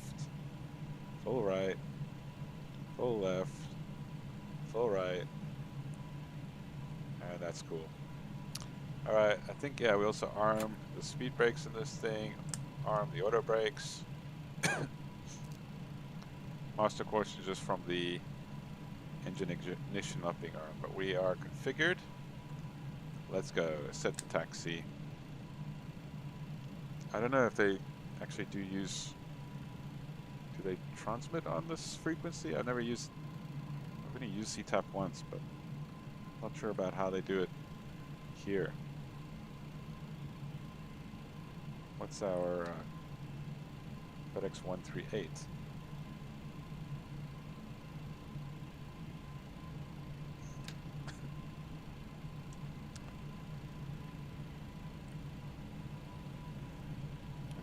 full right, full left, full right. And that's cool. Alright, I think, yeah, we also arm the speed brakes in this thing, arm the auto brakes. Master course is just from the engine ignition not being armed, but we are configured. Let's go, set the taxi. I don't know if they actually do they transmit on this frequency? I've only used CTAP once, but not sure about how they do it here. What's our FedEx 138?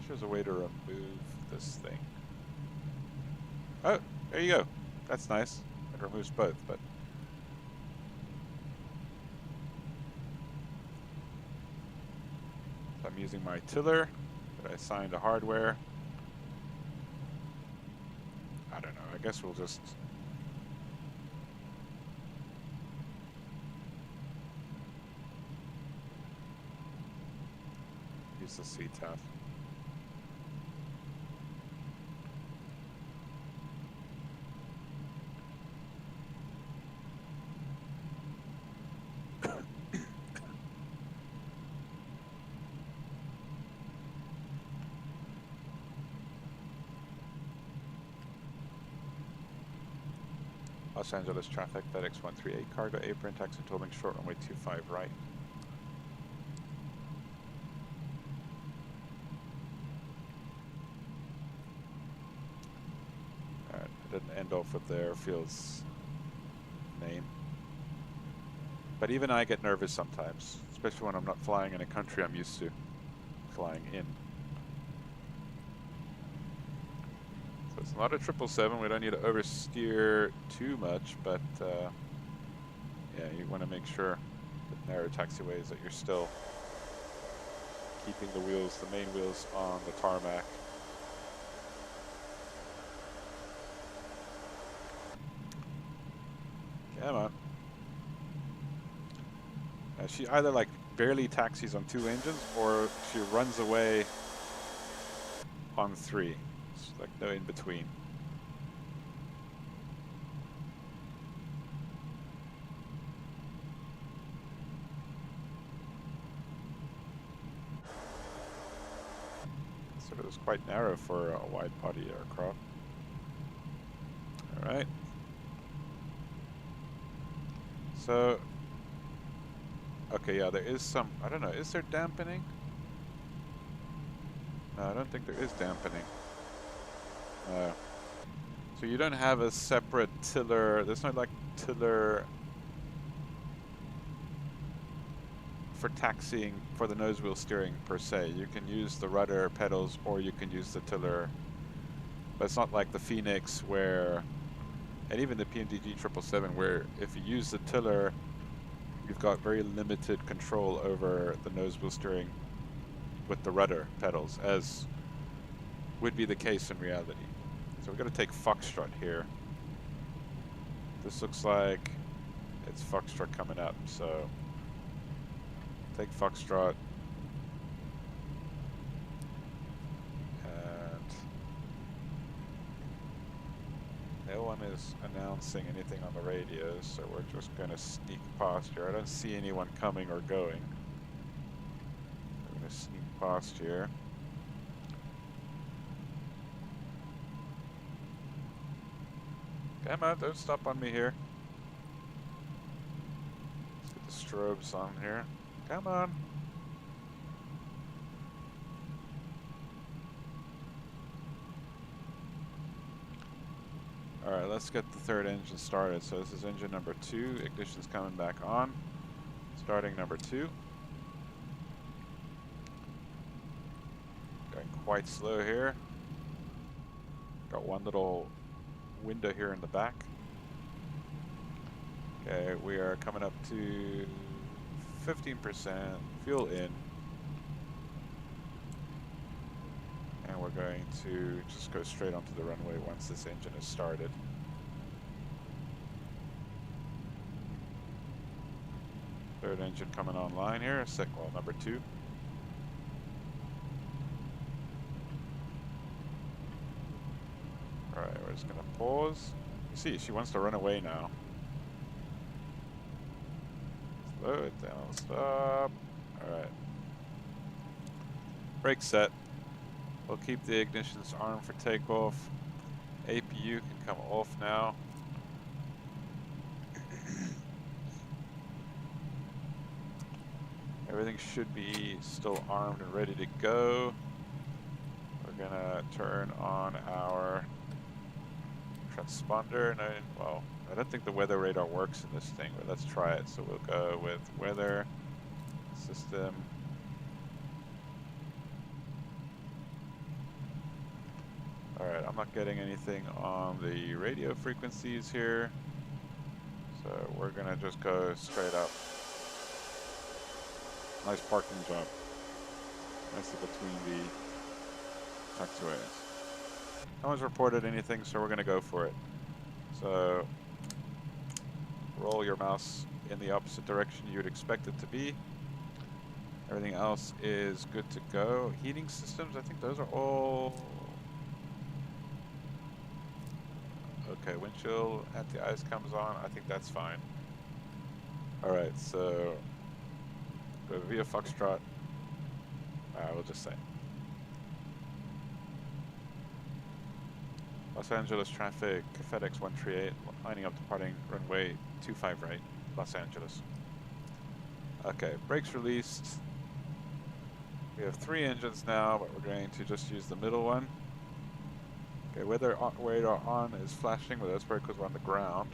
There's a way to remove this thing. Oh, there you go. That's nice. It removes both, but so I'm using my tiller that I assigned to hardware. I don't know. I guess we'll just use the CTAF. Los Angeles traffic, FedEx 138 cargo apron, taxi tolling short runway 25 right. Alright, I didn't end off with their field's name. But even I get nervous sometimes, especially when I'm not flying in a country I'm used to flying in. So it's not a 777, we don't need to oversteer too much, but yeah, you want to make sure with narrow taxiways that you're still keeping the wheels, the main wheels on the tarmac. Come on. She either like barely taxis on 2 engines or she runs away on 3. It's like no in between. So it was quite narrow for a wide body aircraft. All right. So, okay, yeah, there is some, I don't know, is there dampening? No, I don't think there is dampening. So you don't have a separate tiller, there's no like tiller for taxiing for the nose wheel steering per se. You can use the rudder pedals or you can use the tiller, but it's not like the Phoenix where, and even the PMDG 777 where if you use the tiller, you've got very limited control over the nose wheel steering with the rudder pedals, as would be the case in reality. So we're going to take Foxtrot here. This looks like it's Foxtrot coming up, so take Foxtrot. And no one is announcing anything on the radios, so we're just going to sneak past here. I don't see anyone coming or going. We're going to sneak past here. Come on, don't stop on me here. Let's get the strobes on here. Come on. Alright, let's get the third engine started. So this is engine number 2. Ignition's coming back on. Starting number 2. Going quite slow here. Got one little window here in the back. Okay, we are coming up to 15%, fuel in. And we're going to just go straight onto the runway once this engine is started. Third engine coming online here, well, number 2. Alright, we're just gonna pause. You see, she wants to run away now. Slow it down, stop. Alright. Brake set. We'll keep the ignitions armed for takeoff. APU can come off now. Everything should be still armed and ready to go. We're gonna turn on our transponder. No, well, I don't think the weather radar works in this thing, but let's try it. So we'll go with weather system. Alright, I'm not getting anything on the radio frequencies here. So we're gonna just go straight up. Nice parking job. Nicely between the taxiways. No one's reported anything, so we're gonna go for it. So roll your mouse in the opposite direction you would expect it to be. Everything else is good to go. Heating systems, I think those are all okay. Windshield anti-ice comes on. I think that's fine. Alright, so go via Foxtrot. We'll just say Los Angeles traffic, FedEx 138, lining up departing runway 25 right, Los Angeles. Okay, brakes released. We have 3 engines now, but we're going to just use the middle one. Okay, radar on is flashing, but that's because we're on the ground.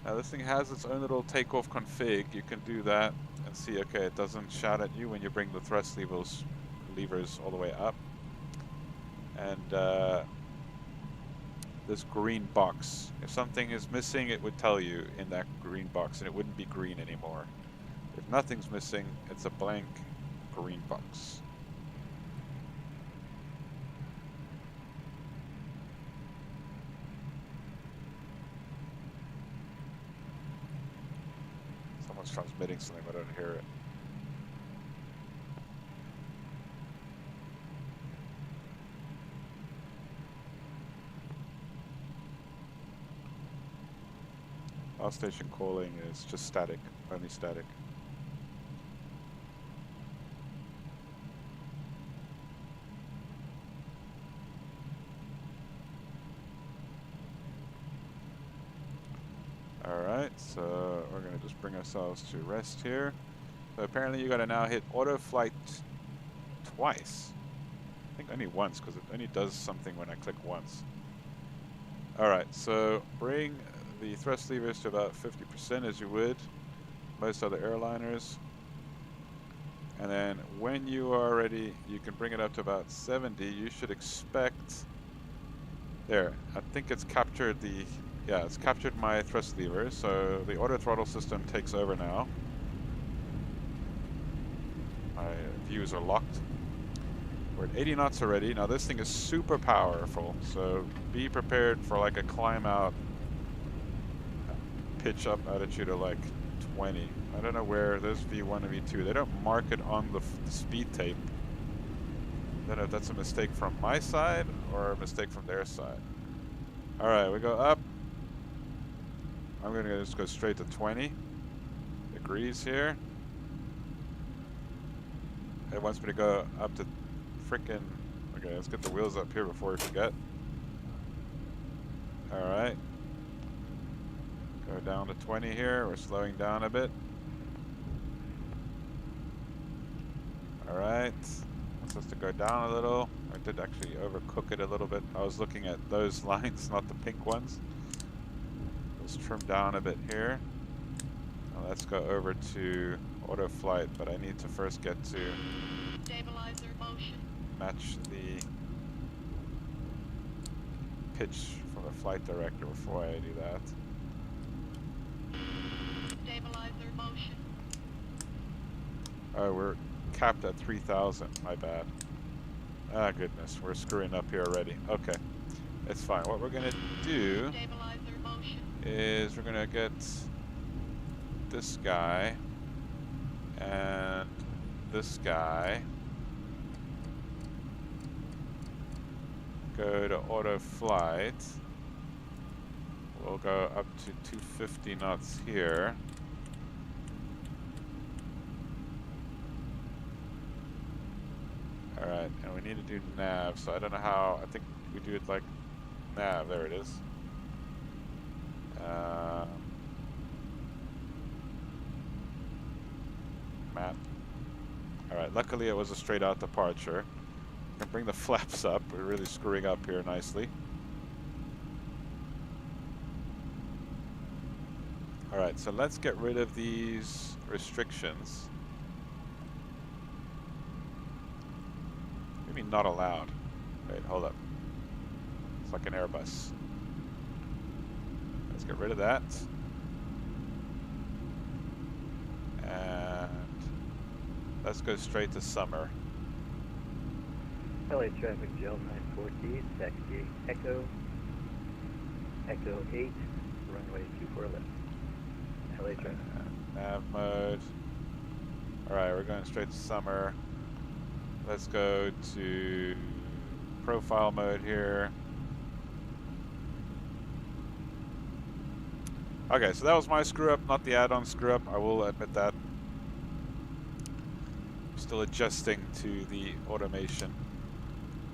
Now this thing has its own little takeoff config. You can do that and see, okay, it doesn't shout at you when you bring the thrust levers all the way up. And this green box, if something is missing, it would tell you in that green box, and it wouldn't be green anymore. If nothing's missing, it's a blank green box. Someone's transmitting something, but I don't hear it. Our station calling is just static, only static. Alright, so we're going to just bring ourselves to rest here. So apparently you got to now hit auto flight twice. I think only once, because it only does something when I click once. Alright, so bring the thrust levers to about 50% as you would most other airliners. And then when you are ready, you can bring it up to about 70. You should expect... There, I think it's captured the... Yeah, it's captured my thrust levers, so the auto throttle system takes over now. My views are locked. We're at 80 knots already. Now this thing is super powerful, so be prepared for like a climb out pitch up attitude of like 20. I don't know where there's V1 and V2. They don't mark it on the speed tape. I don't know if that's a mistake from my side or a mistake from their side. Alright, we go up. I'm going to just go straight to 20 degrees here. It wants me to go up to frickin'... Okay, let's get the wheels up here before we forget. Alright. Go down to 20 here. We're slowing down a bit. Alright. Wants us to go down a little. I did actually overcook it a little bit. I was looking at those lines, not the pink ones. Let's trim down a bit here. Now let's go over to auto flight, but I need to first get to Stabilizer motion. match the pitch from the flight director before I do that. Stabilizer motion. Oh, we're capped at 3,000. My bad. Ah, goodness. We're screwing up here already. Okay. It's fine. What we're going to do Stabilizer motion. is we're going to get this guy and this guy. Go to auto flight. We'll go up to 250 knots here. Alright, and we need to do nav, so I don't know how. I think we do it like nav. There it is. Map. Alright, luckily it was a straight out departure. I can bring the flaps up. We're really screwing up here nicely. Alright, so let's get rid of these restrictions. Maybe not allowed. Wait, hold up. It's like an Airbus. Let's get rid of that. And let's go straight to summer. LA traffic, Gel 940, taxi Echo 8, runway 24 left. LA traffic. Nav mode. Alright, we're going straight to summer. Let's go to profile mode here. Okay, so that was my screw up, not the add-on screw up. I will admit that. I'm still adjusting to the automation.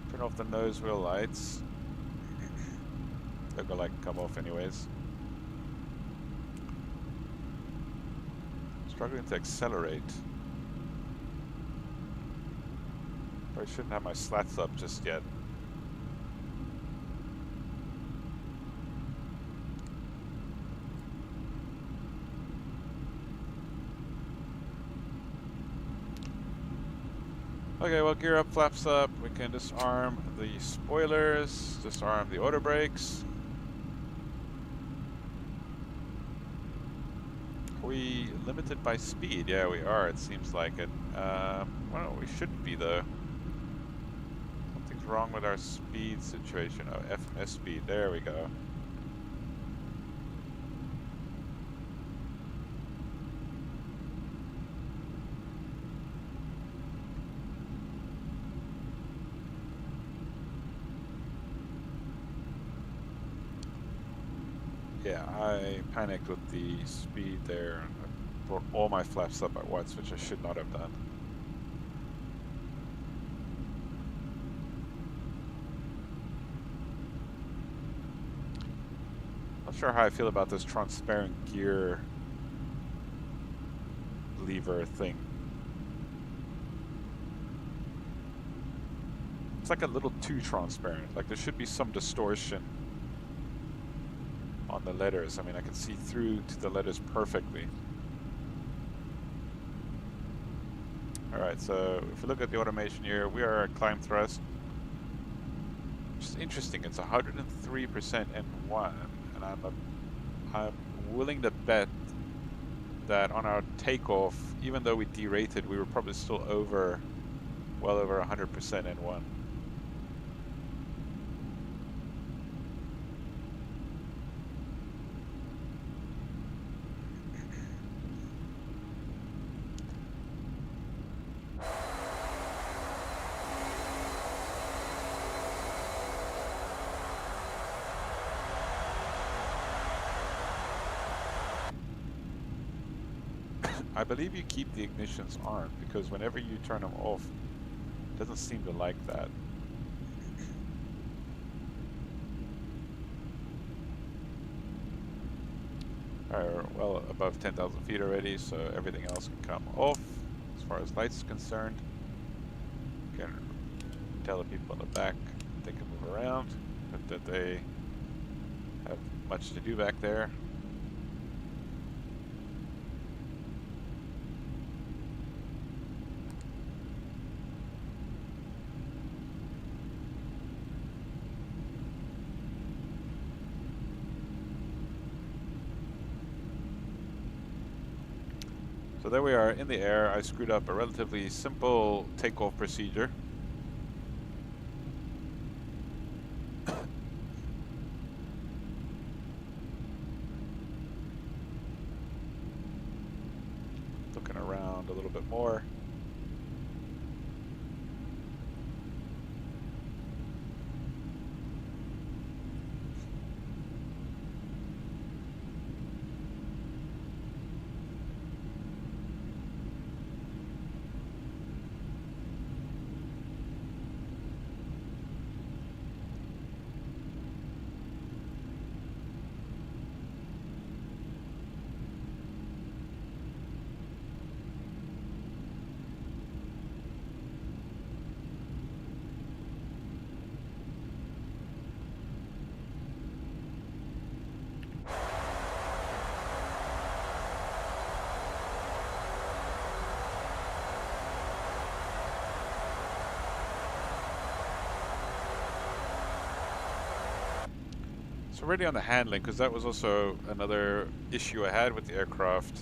Turn off the nose wheel lights. They're gonna like come off anyways. Struggling to accelerate. I shouldn't have my slats up just yet. Okay, well, gear up, flaps up. We can disarm the spoilers, disarm the auto brakes. Are we limited by speed? Yeah, we are. It seems like it. Well, we shouldn't be though. Something's wrong with our speed situation. Oh, FMS speed. There we go. Yeah, I panicked with the speed there and I brought all my flaps up at once, which I should not have done. Not sure how I feel about this transparent gear lever thing. It's like a little too transparent. Like there should be some distortion on the letters. I mean, I can see through to the letters perfectly. Alright, so if we look at the automation here, we are at climb thrust. Which is interesting, it's 103% N1, and I'm willing to bet that on our takeoff, even though we derated, we were probably still well over 100% N1. I believe you keep the ignitions on because whenever you turn them off, it doesn't seem to like that. Alright, we're well above 10,000 feet already, so everything else can come off as far as lights is concerned. You can tell the people in the back they can move around, but that they have much to do back there. So there we are in the air. I screwed up a relatively simple takeoff procedure. Looking around a little bit more. So already on the handling, because that was also another issue I had with the aircraft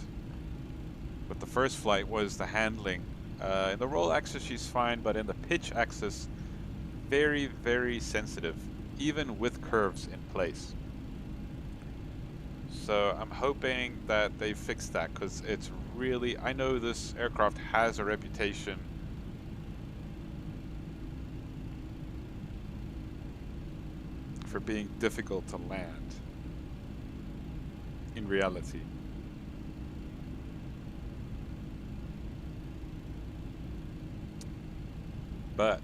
with the first flight, was the handling. In the roll axis she's fine, but in the pitch axis, very, very sensitive, even with curves in place. So I'm hoping that they fix that, because it's really, I know this aircraft has a reputation for being difficult to land in reality. But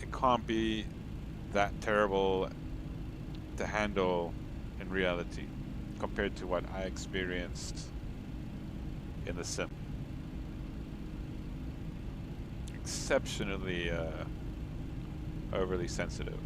it can't be that terrible to handle in reality compared to what I experienced in the sim. Exceptionally overly sensitive.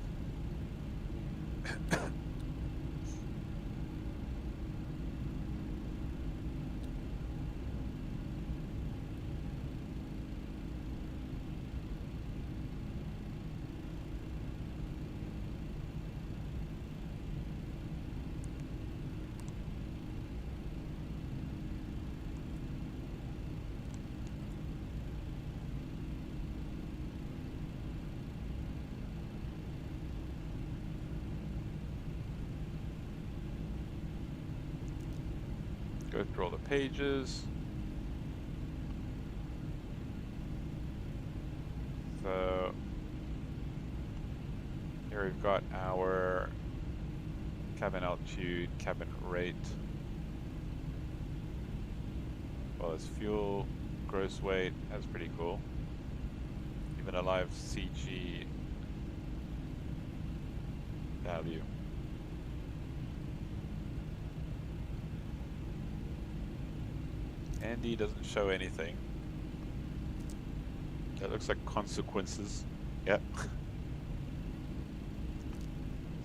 Go through all the pages. So here we've got our cabin altitude, cabin rate, as well as fuel, gross weight. That's pretty cool. Even a live CG value. Andy doesn't show anything. That looks like consequences. Yep.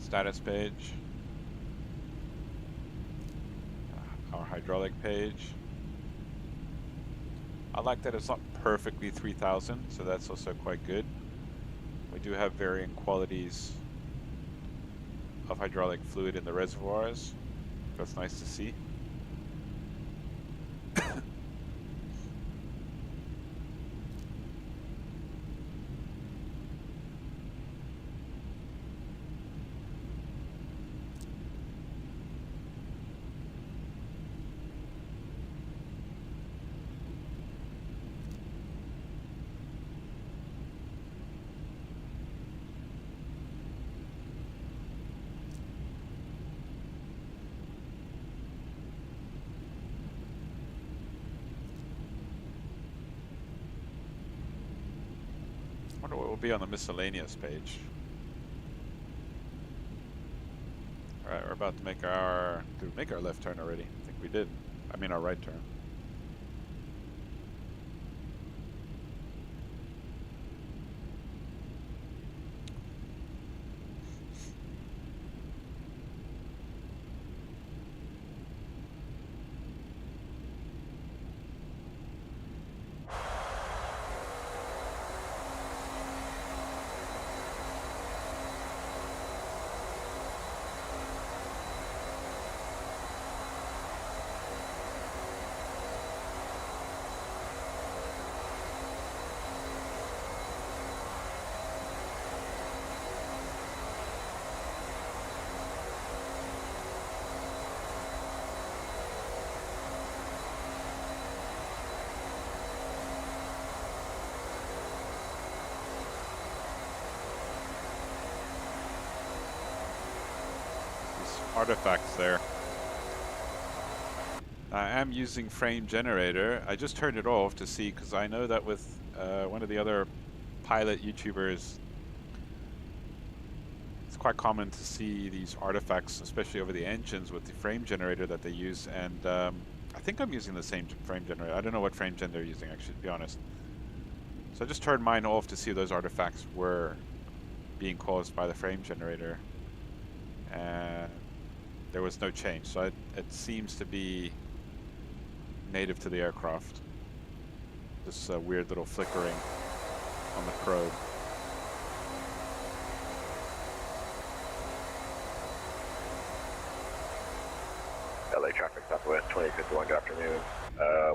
Status page. Our hydraulic page. I like that it's not perfectly 3000, so that's also quite good. We do have varying qualities of hydraulic fluid in the reservoirs. That's nice to see. I wonder what will be on the miscellaneous page. Alright, we're about to make our... Did we make our left turn already? I think we did. I mean our right turn. Artifacts there. I am using frame generator. I just turned it off to see, because I know that with one of the other pilot YouTubers, it's quite common to see these artifacts, especially over the engines with the frame generator that they use. And I think I'm using the same frame generator. I don't know what frame gen they're using, actually, to be honest. So I just turned mine off to see if those artifacts were being caused by the frame generator. And there was no change, so it seems to be native to the aircraft. This weird little flickering on the probe. LA traffic, Southwest 2051, good afternoon.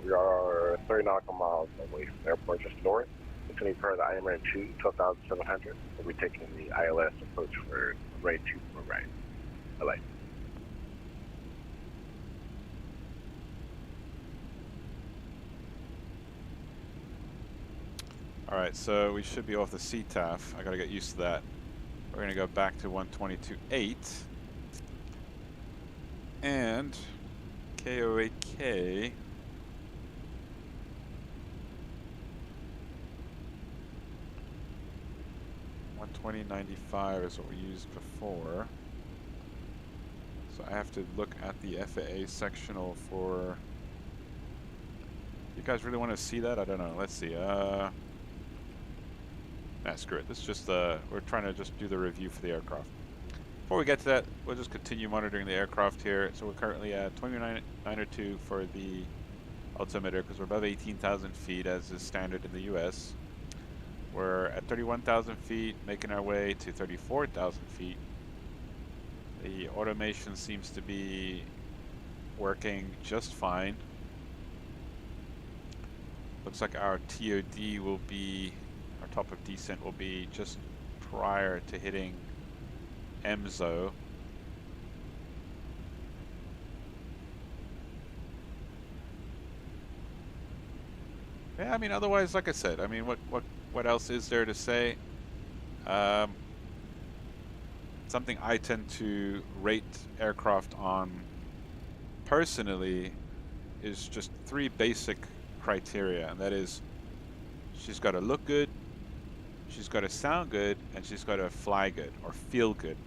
We are 30 nautical miles away from the airport just north. Continuing per the IMR 2, 12,700. We'll be taking the ILS approach for runway 24 right. LA. Alright, so we should be off the CTAF. I gotta get used to that. We're gonna go back to 122.8. And KO8K. 2095 is what we used before. So I have to look at the FAA sectional for... You guys really want to see that? I don't know. Let's see. Nah, screw it. This is just we're trying to just do the review for the aircraft. Before we get to that, we'll just continue monitoring the aircraft here. So we're currently at 2902 for the altimeter because we're above 18,000 feet as is standard in the US. We're at 31,000 feet, making our way to 34,000 feet. The automation seems to be working just fine. Looks like our TOD will be, our top of descent will be just prior to hitting MZO. Yeah, I mean, otherwise, like I said, I mean, what else is there to say? Something I tend to rate aircraft on personally is just 3 basic criteria, and that is she's got to look good, she's got to sound good, and she's got to fly good or feel good.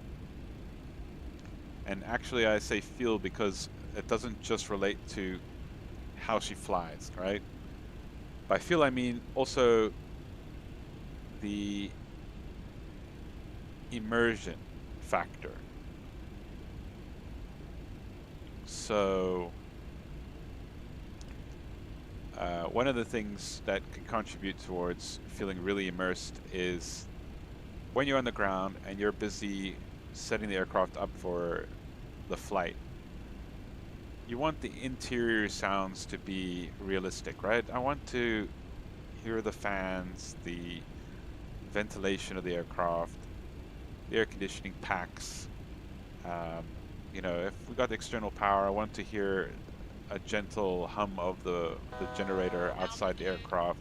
And actually I say feel because it doesn't just relate to how she flies, right? By feel I mean also the immersion factor. So one of the things that can contribute towards feeling really immersed is when you're on the ground and you're busy setting the aircraft up for the flight. You want the interior sounds to be realistic, right? I want to hear the fans, the ventilation of the aircraft, the air conditioning packs. You know, if we got the external power, I want to hear a gentle hum of the generator outside the aircraft.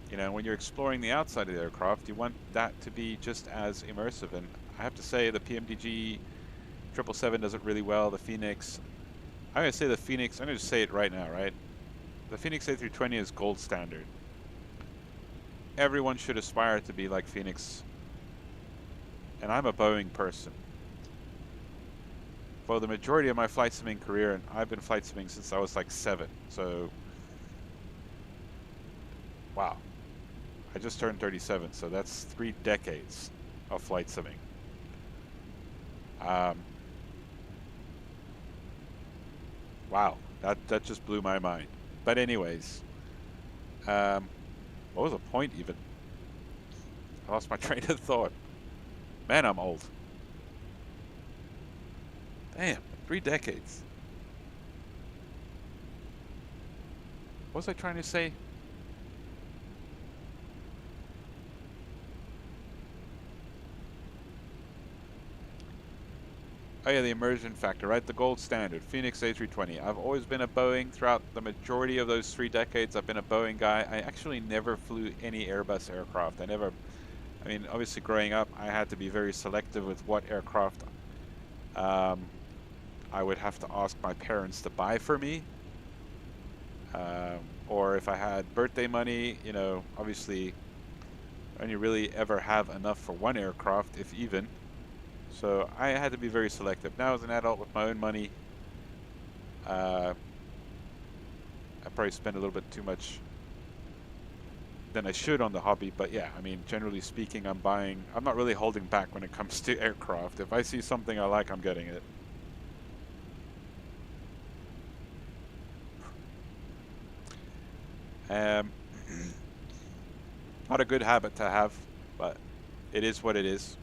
You know, when you're exploring the outside of the aircraft, you want that to be just as immersive. And I have to say, the PMDG 777 does it really well. The Phoenix, I'm going to say the Phoenix, I'm going to just say it right now, right? The Phoenix A320 is gold standard. Everyone should aspire to be like Phoenix. And I'm a Boeing person. For the majority of my flight simming career, and I've been flight simming since I was like 7, so wow. I just turned 37, so that's 3 decades of flight simming. Wow, that just blew my mind. But anyways, what was the point even? I lost my train of thought. Man, I'm old. Damn, 3 decades. What was I trying to say? Oh yeah, the immersion factor, right? The gold standard, Phoenix A320. I've always been a Boeing throughout the majority of those 3 decades. I've been a Boeing guy. I actually never flew any Airbus aircraft. I mean, obviously growing up, I had to be very selective with what aircraft I would have to ask my parents to buy for me. Or if I had birthday money, you know, obviously I only really ever have enough for one aircraft, if even. So I had to be very selective. Now as an adult with my own money, I probably spend a little bit too much than I should on the hobby, but yeah, I mean, generally speaking, I'm not really holding back when it comes to aircraft. If I see something I like, I'm getting it. Not a good habit to have, but it is what it is.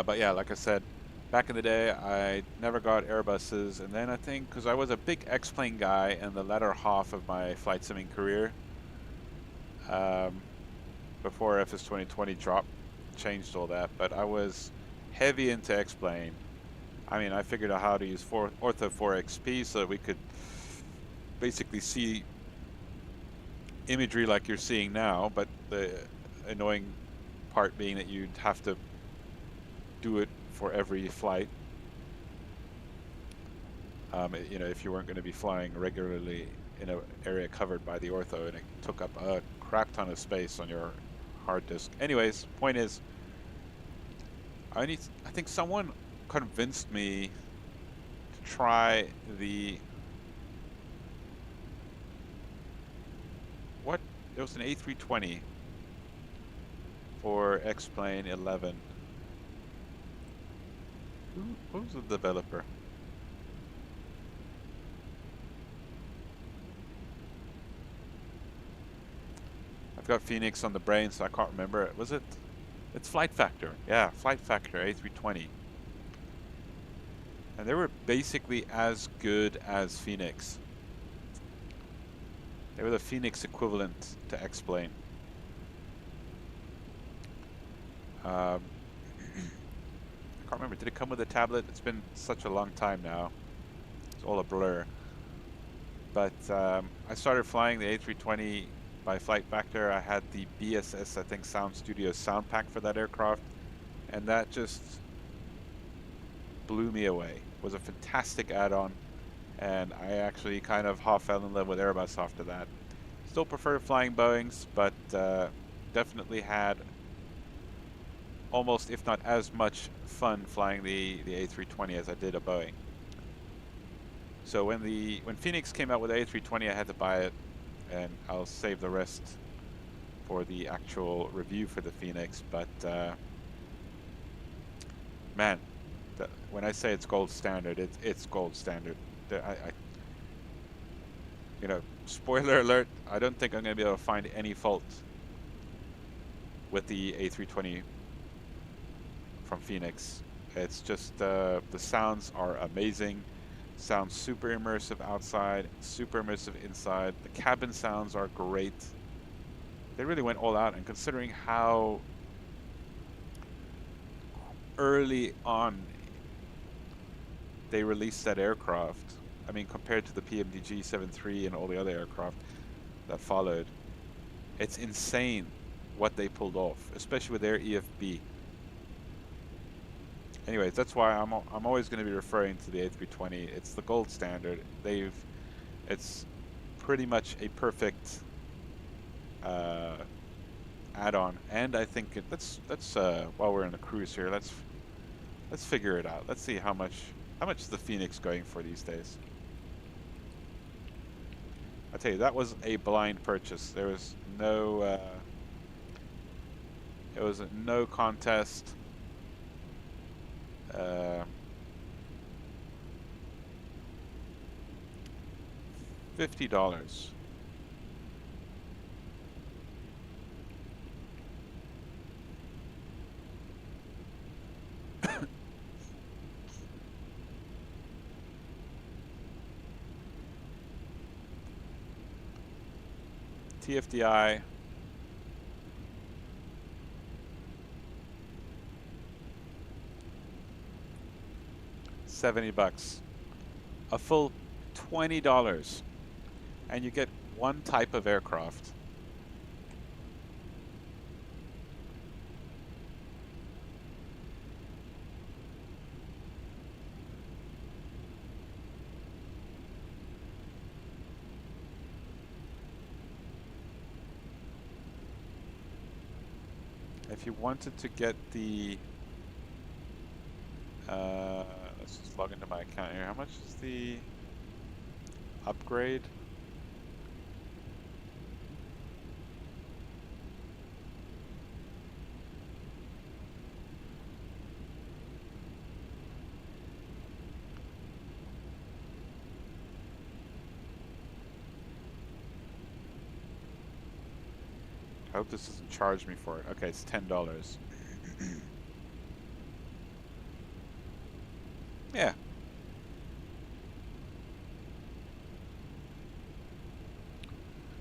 But yeah, like I said, back in the day, I never got Airbuses, and then I think, because I was a big X-plane guy in the latter half of my flight simming career, before FS2020 dropped, changed all that, but I was heavy into X-plane. I mean, I figured out how to use Ortho 4XP so that we could basically see imagery like you're seeing now, but the annoying part being that you'd have to do it for every flight. You know, if you weren't going to be flying regularly in an area covered by the ortho, and it took up a crap ton of space on your hard disk. Anyways, point is, I think someone convinced me to try the what? It was an A320 for X-Plane 11. Who was the developer? I've got Phoenix on the brain, so I can't remember. Was it? It's Flight Factor. Yeah, Flight Factor A320. And they were basically as good as Phoenix. They were the Phoenix equivalent to X-Plane. I can't remember. Did it come with a tablet? It's been such a long time now. It's all a blur. But I started flying the A320 by Flight Factor. I had the BSS, I think, Sound Studio sound pack for that aircraft, and that just blew me away. It was a fantastic add-on, and I actually kind of half fell in love with Airbus after that. Still prefer flying Boeings, but definitely had almost, if not as much fun flying the A320 as I did a Boeing. So when Phoenix came out with the A320, I had to buy it, and I'll save the rest for the actual review for the Phoenix. But man, when I say it's gold standard, it's gold standard. You know, spoiler alert, I don't think I'm going to be able to find any fault with the A320 from Phoenix. It's just the sounds are amazing. Sounds super immersive outside, super immersive inside. The cabin sounds are great. They really went all out, and considering how early on they released that aircraft, I mean, compared to the PMDG 7.3 and all the other aircraft that followed, it's insane what they pulled off, especially with their EFB. Anyways, that's why I'm always going to be referring to the A320. It's the gold standard. It's pretty much a perfect add-on, and I think let's while we're in the cruise here, let's figure it out. Let's see how much is the Phoenix going for these days. I tell you, that was a blind purchase. There was no it was no contest. $50. TFDI. $70. A full $20. And you get one type of aircraft. If you wanted to get the let's just log into my account here. How much is the upgrade? I hope this doesn't charge me for it. Okay, it's $10. Yeah.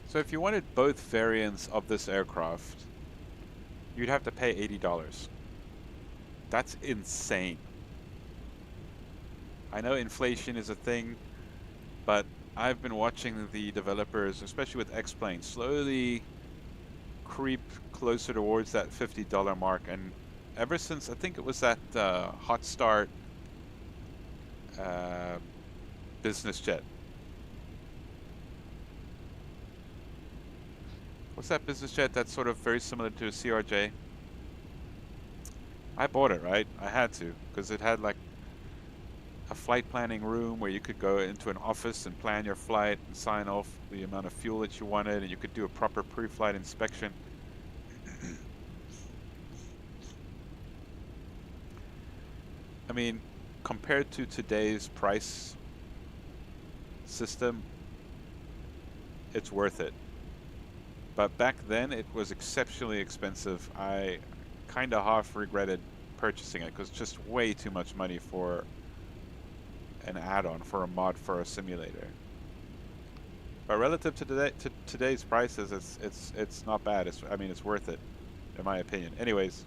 So if you wanted both variants of this aircraft, you'd have to pay $80. That's insane. I know inflation is a thing, but I've been watching the developers, especially with X-Plane, slowly creep closer towards that $50 mark, and ever since I think it was that hot start business jet. What's that business jet that's sort of very similar to a CRJ? I bought it, right? I had to, because it had like a flight planning room where you could go into an office and plan your flight and sign off the amount of fuel that you wanted, and you could do a proper pre-flight inspection. I mean, compared to today's price system, it's worth it. But back then, it was exceptionally expensive. I kind of half regretted purchasing it because it's just way too much money for an add-on, for a mod for a simulator. But relative to today's prices, it's not bad. I mean, it's worth it, in my opinion. Anyways,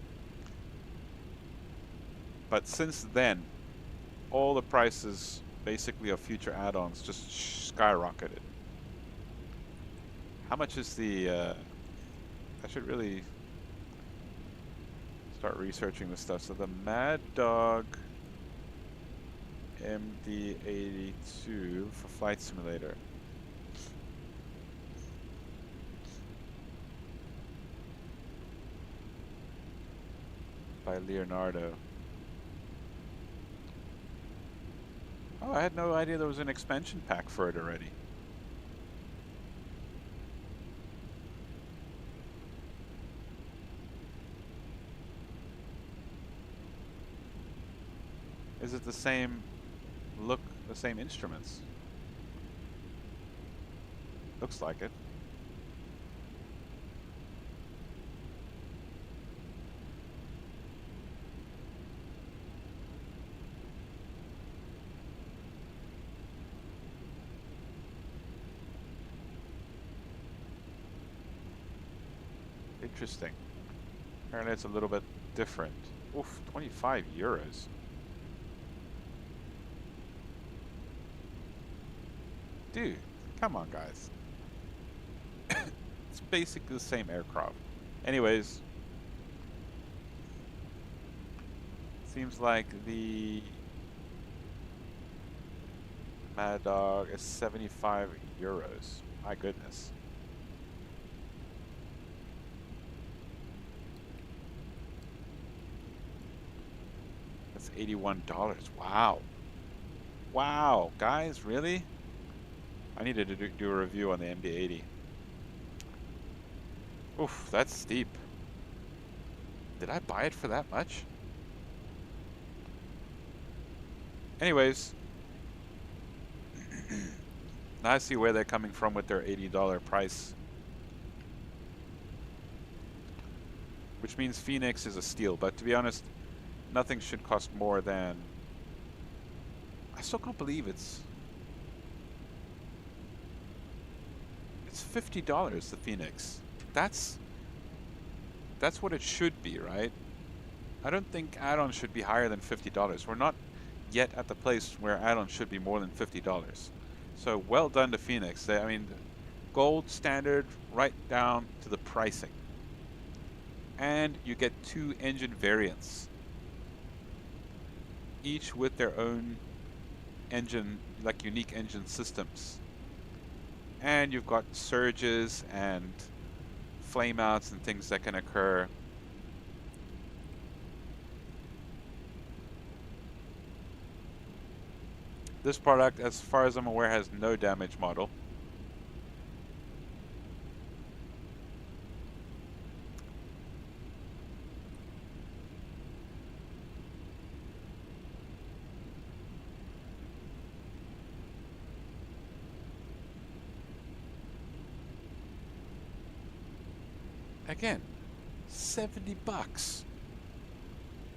but since then, all the prices basically of future add-ons just skyrocketed. How much is the? I should really start researching this stuff. So the Mad Dog MD-82 for Flight Simulator. By Leonardo. Oh, I had no idea there was an expansion pack for it already. Is it the same look, the same instruments? Looks like it. Interesting. Apparently it's a little bit different. Oof, 25 euros. Dude, come on, guys. It's basically the same aircraft. Anyways, seems like the Mad Dog is 75 euros. My goodness. That's $81. Wow. Wow, guys, really? I needed to do a review on the MD-80. Oof, that's steep. Did I buy it for that much? Anyways, now I see where they're coming from with their $80 price. Which means Phoenix is a steal, but to be honest, nothing should cost more than... I still can't believe it's $50, the Phoenix. That's what it should be, right? I don't think add-ons should be higher than $50. We're not yet at the place where add-ons should be more than $50. So well done to Phoenix. I mean, gold standard right down to the pricing. And you get 2 engine variants, each with their own engine, like unique engine systems. And you've got surges and flameouts and things that can occur. This product, as far as I'm aware, has no damage model. Again, 70 bucks.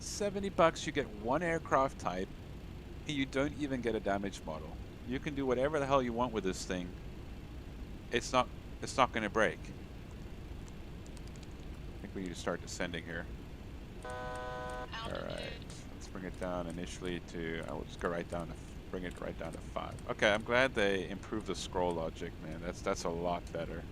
70 bucks, you get one aircraft type, and you don't even get a damage model. You can do whatever the hell you want with this thing. It's not going to break. I think we need to start descending here. Alright, let's bring it down initially to, I will just go right down to, bring it right down to 5. Okay, I'm glad they improved the scroll logic, man. That's a lot better.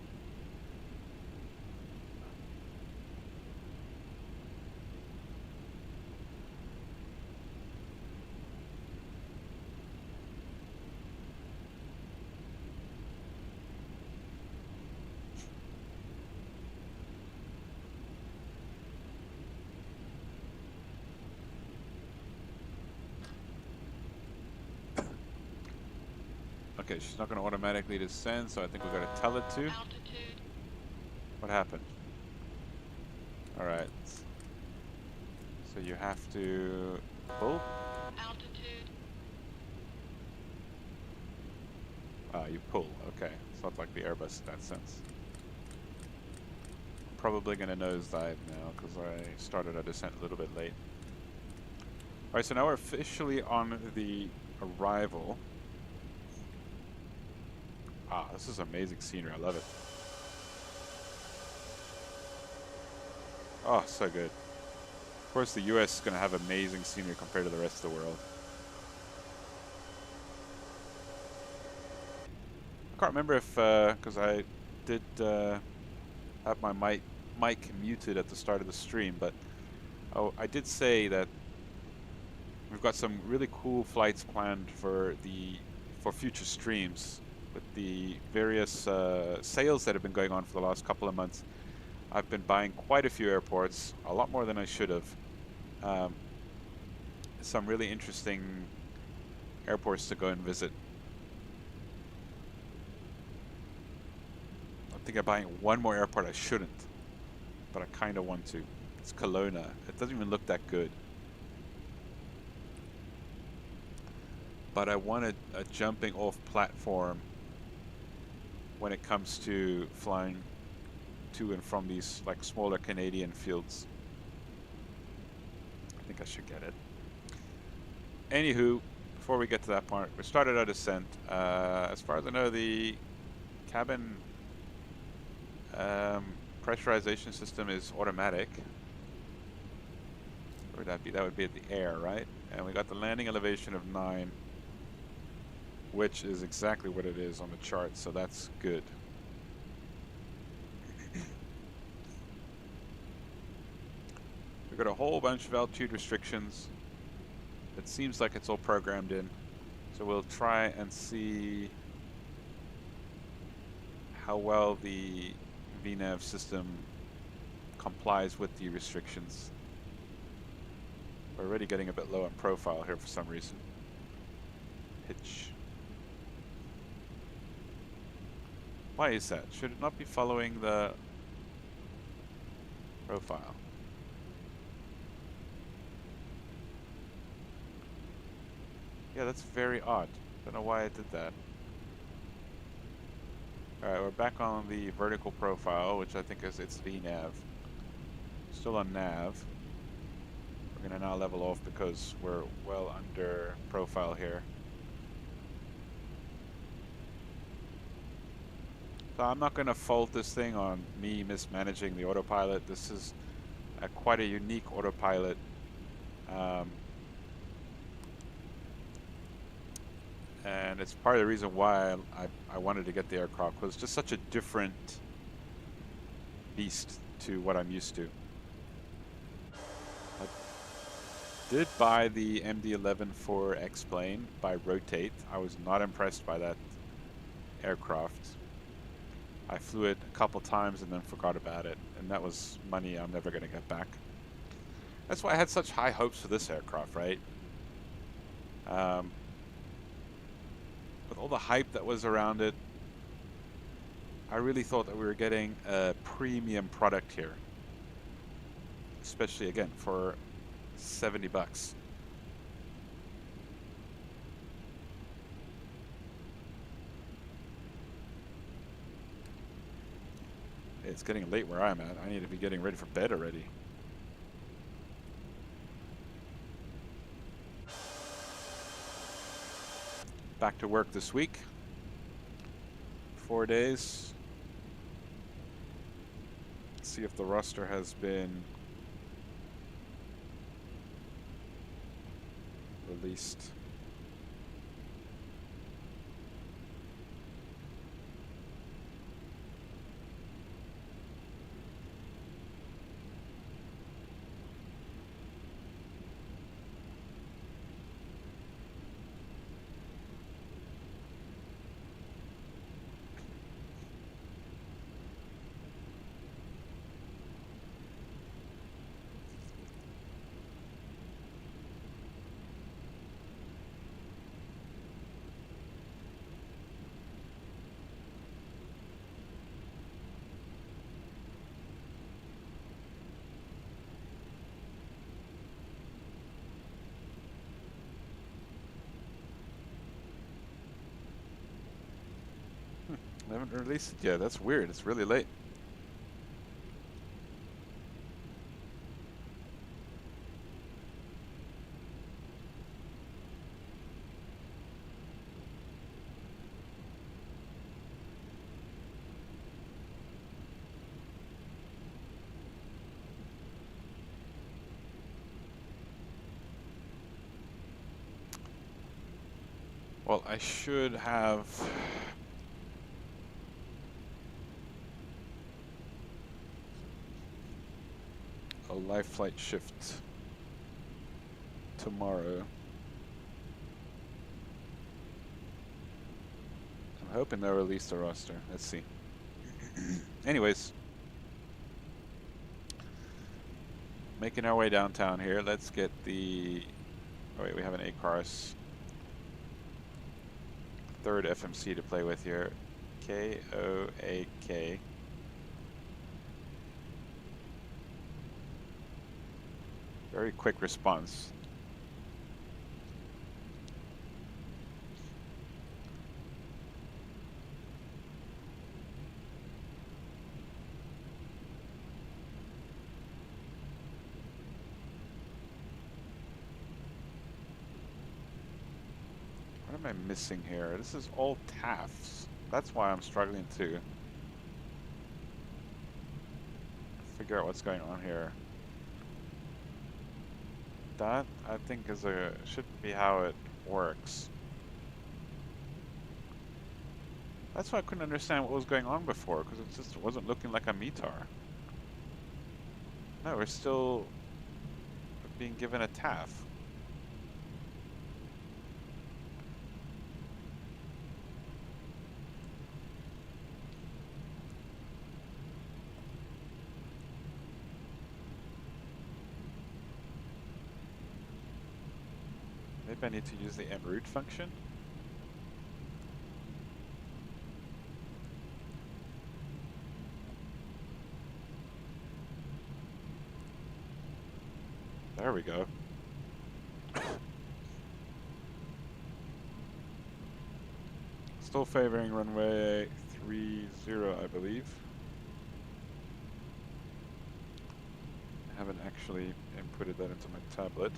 Okay, she's not going to automatically descend, so I think we've got to tell it to. Altitude. What happened? Alright. So you have to pull. Altitude. Ah, you pull. Okay. It's not like the Airbus in that sense. Probably going to nosedive now because I started our descent a little bit late. Alright, so now we're officially on the arrival. Ah, this is amazing scenery. I love it. Oh, so good. Of course, the US is going to have amazing scenery compared to the rest of the world. I can't remember if, because I did have my mic muted at the start of the stream, but I did say that we've got some really cool flights planned for future streams with the various sales that have been going on for the last couple of months. I've been buying quite a few airports, a lot more than I should have. Some really interesting airports to go and visit. I'm thinking of buying one more airport I shouldn't, but I kind of want to. It's Kelowna. It doesn't even look that good. But I wanted a jumping off platform when it comes to flying to and from these like smaller Canadian fields. I think I should get it. Anywho, before we get to that part, we started our descent. As far as I know, the cabin pressurization system is automatic. Where would that be? That would be at the air, right? And we got the landing elevation of 9, which is exactly what it is on the chart, so that's good. We've got a whole bunch of altitude restrictions. It seems like it's all programmed in. So we'll try and see how well the VNAV system complies with the restrictions. We're already getting a bit low on profile here for some reason. Pitch. Why is that? Should it not be following the profile? Yeah, that's very odd. Don't know why I did that. Alright, we're back on the vertical profile, which I think is its VNAV. Still on nav. We're going to now level off because we're well under profile here. So I'm not going to fault this thing on me mismanaging the autopilot. This is quite a unique autopilot. And it's part of the reason why I wanted to get the aircraft, because it's just such a different beast to what I'm used to. I did buy the MD-11 X-plane by Rotate. I was not impressed by that aircraft. I flew it a couple times and then forgot about it, and that was money I'm never going to get back. That's why I had such high hopes for this aircraft, right? With all the hype that was around it, I really thought that we were getting a premium product here. Especially, again, for 70 bucks. It's getting late where I'm at. I need to be getting ready for bed already. Back to work this week. 4 days. Let's see if the roster has been released. I haven't released it yet. That's weird. It's really late. Well, I should have a live flight shift tomorrow. I'm hoping they'll release the roster. Let's see. Anyways, making our way downtown here. Let's get the... Oh wait, we have an A-Cars third FMC to play with here. KOAK. Very quick response. What am I missing here? This is all TAFs. That's why I'm struggling to figure out what's going on here. That, I think, should be how it works. That's why I couldn't understand what was going on before, because it just wasn't looking like a METAR. No, we're still being given a TAF. Maybe I need to use the en route function. There we go. Still favoring runway 30, I believe. I haven't actually inputted that into my tablet.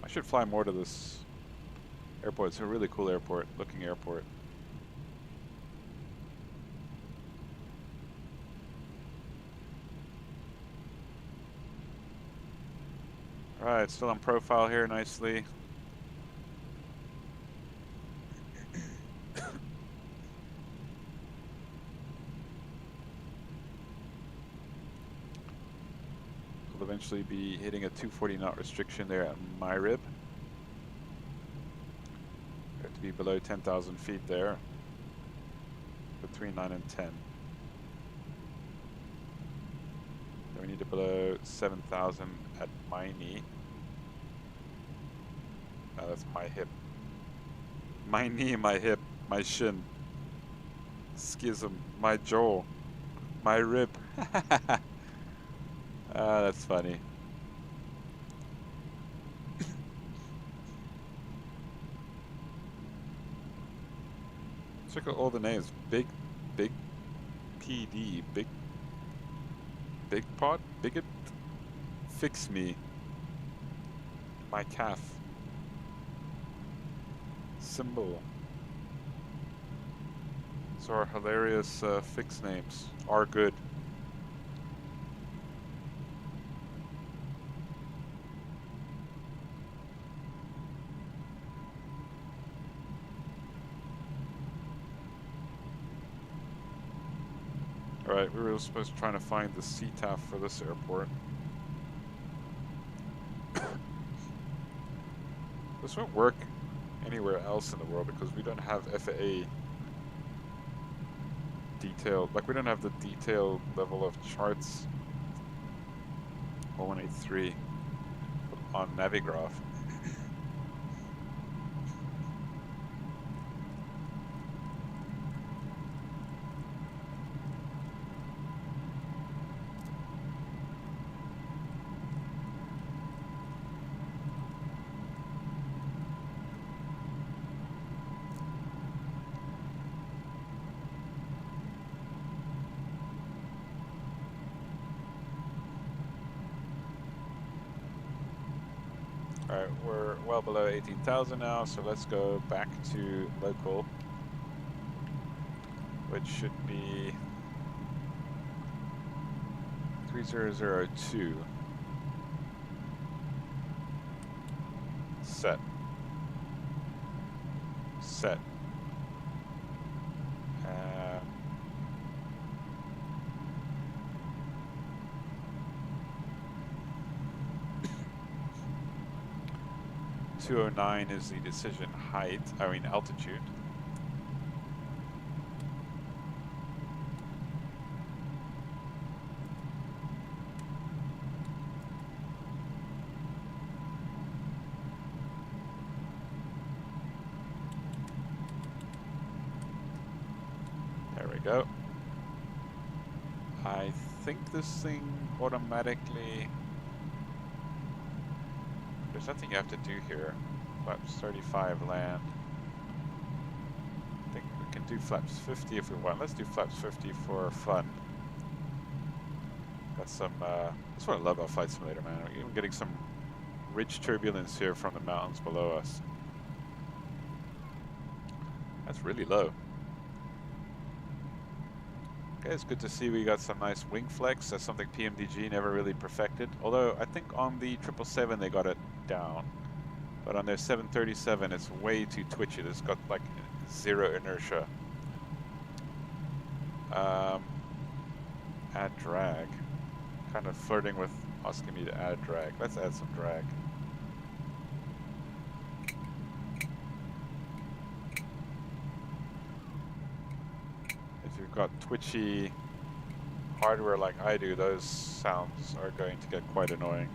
I should fly more to this airport. It's a really cool airport, looking airport. Alright, still on profile here nicely. We'll eventually be hitting a 240 knot restriction there at my rib. We have to be below 10,000 feet there, between 9 and 10. Then we need to below 7,000 at my knee. That's my hip. My knee, my hip, my shin. Schism, my jaw, my rib. That's funny. Check out all the names. Big PD, big pot, bigot, fix me, my calf, symbol. So our hilarious fix names are good. Alright, we were supposed to try to find the CTAF for this airport. This won't work anywhere else in the world because we don't have FAA detailed, like we don't have the detailed level of charts 1183 on Navigraph. Alright, we're well below 18,000 now, so let's go back to local, which should be 3002. Set. Set. 209 is the decision height, altitude. There we go. I think this thing automatically... There's nothing you have to do here. Flaps 35 land. I think we can do flaps 50 if we want. Let's do flaps 50 for fun. Got some, that's what I love about Flight Simulator, man. We're even getting some ridge turbulence here from the mountains below us. That's really low. Okay, it's good to see we got some nice wing flex. That's something PMDG never really perfected. Although I think on the 777 they got it down. But on their 737 it's way too twitchy. It's got like zero inertia. Add drag. Kind of flirting with asking me to add drag. Let's add some drag. If you've got twitchy hardware like I do, those sounds are going to get quite annoying.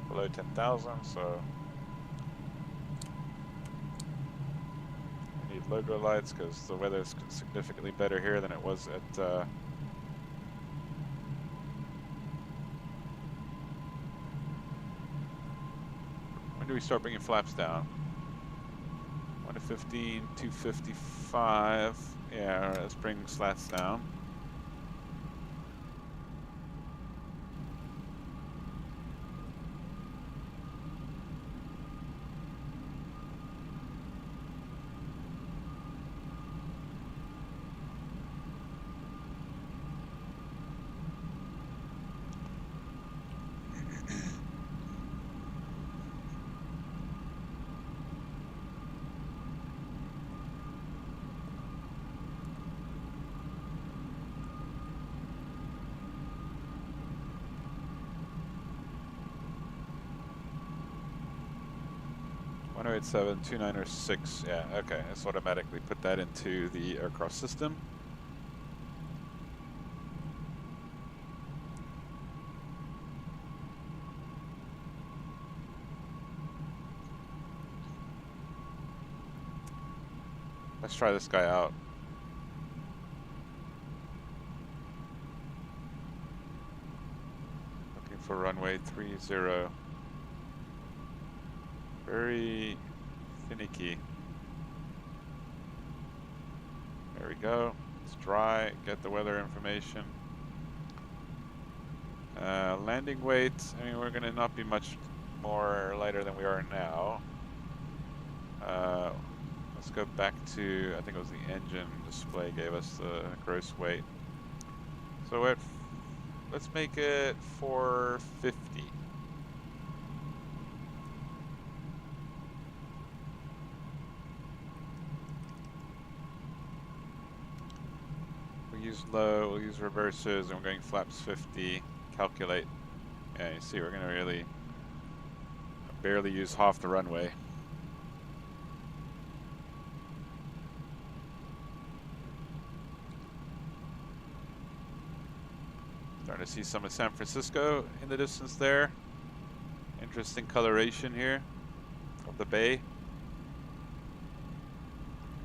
Below 10,000, so we need logo lights because the weather is significantly better here than it was at when do we start bringing flaps down? 1 to 15, 255. Yeah, let's bring slats down. One 297-2906. Yeah, okay. Let's automatically put that into the aircraft system. Let's try this guy out. Looking for runway 30. Very finicky. There we go. It's dry. Get the weather information. Landing weight. I mean, we're going to not be much more lighter than we are now. Let's go back to, I think it was the engine display gave us the gross weight. So let's make it 450. Use low, we'll use reverses, and we're going flaps 50, calculate. Yeah, you see we're going to really barely use half the runway. Starting to see some of San Francisco in the distance there. Interesting coloration here of the bay.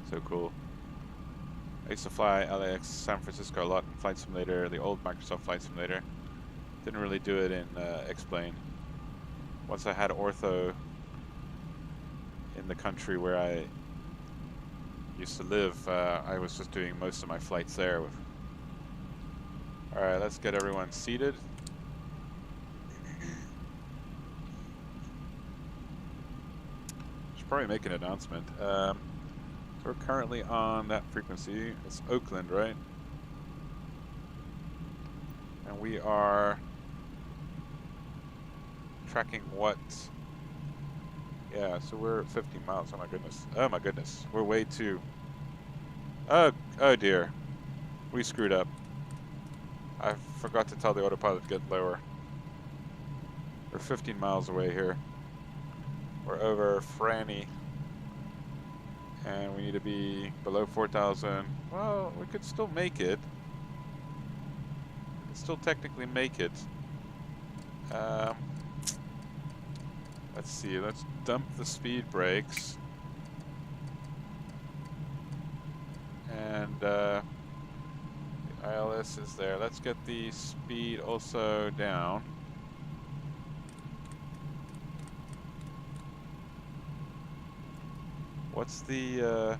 So cool. I used to fly LAX San Francisco a lot in Flight Simulator, the old Microsoft Flight Simulator. Didn't really do it in X-Plane. Once I had ortho in the country where I used to live, I was just doing most of my flights there. All right, let's get everyone seated. Should probably make an announcement. So we're currently on that frequency. It's Oakland, right? And we are tracking what? Yeah, so we're at 50 miles. Oh my goodness. Oh my goodness. We're way too. Oh dear. We screwed up. I forgot to tell the autopilot to get lower. We're 15 miles away here. We're over Franny. And we need to be below 4,000. Well, we could still make it. We could still technically make it. Let's see. Let's dump the speed brakes. And the ILS is there. Let's get the speed also down. What's the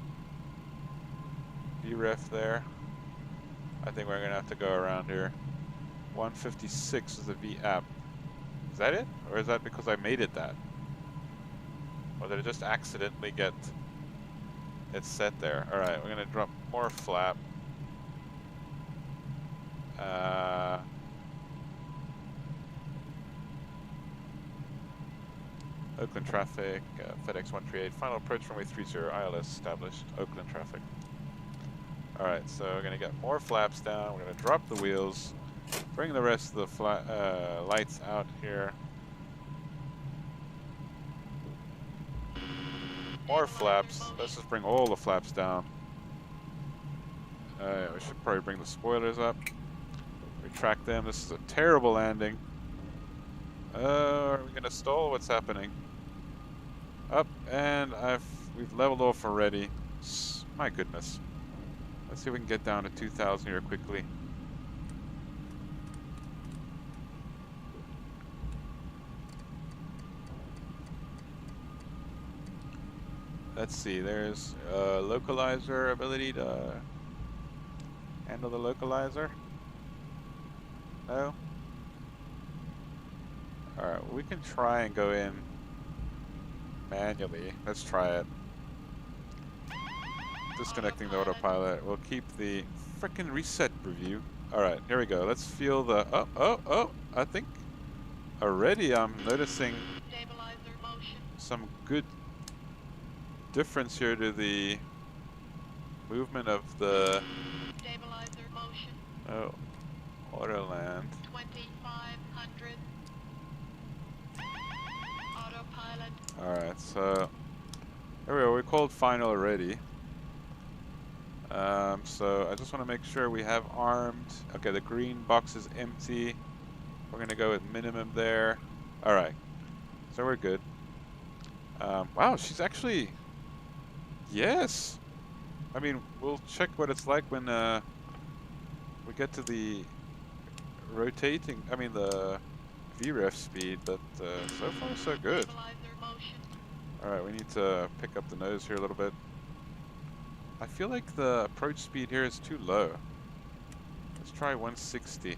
VREF there? I think we're gonna have to go around here. 156 is the VAP. Is that it? Or is that because I made it that? Or did it just accidentally get it set there? Alright, we're gonna drop more flap. Oakland traffic, FedEx 138, final approach runway 30, ILS established, Oakland traffic. Alright, so we're gonna get more flaps down, we're gonna drop the wheels, bring the rest of the lights out here. More flaps, let's just bring all the flaps down. We should probably bring the spoilers up. Retract them, this is a terrible landing. Are we gonna stall? What's happening? Up, and we've leveled off already. My goodness. Let's see if we can get down to 2,000 here quickly. Let's see, there's a localizer ability to handle the localizer. No? Alright, well, we can try and go in manually. Let's try it. Disconnecting the autopilot. We'll keep the frickin' reset review. Alright, here we go. Let's feel the... Oh, I think already I'm noticing Stabilizer motion. some good difference here to the movement of the... Stabilizer motion. Oh, Autoland. 2,500. Autopilot. Alright, so there we go. We called final already. So I just want to make sure we have armed. Okay, the green box is empty. We're going to go with minimum there. Alright, so we're good. Wow, she's actually... Yes! I mean, we'll check what it's like when we get to the rotating, I mean the VREF speed, but so far so good. Stabilizer motion. Alright, we need to pick up the nose here a little bit. I feel like the approach speed here is too low. Let's try 160.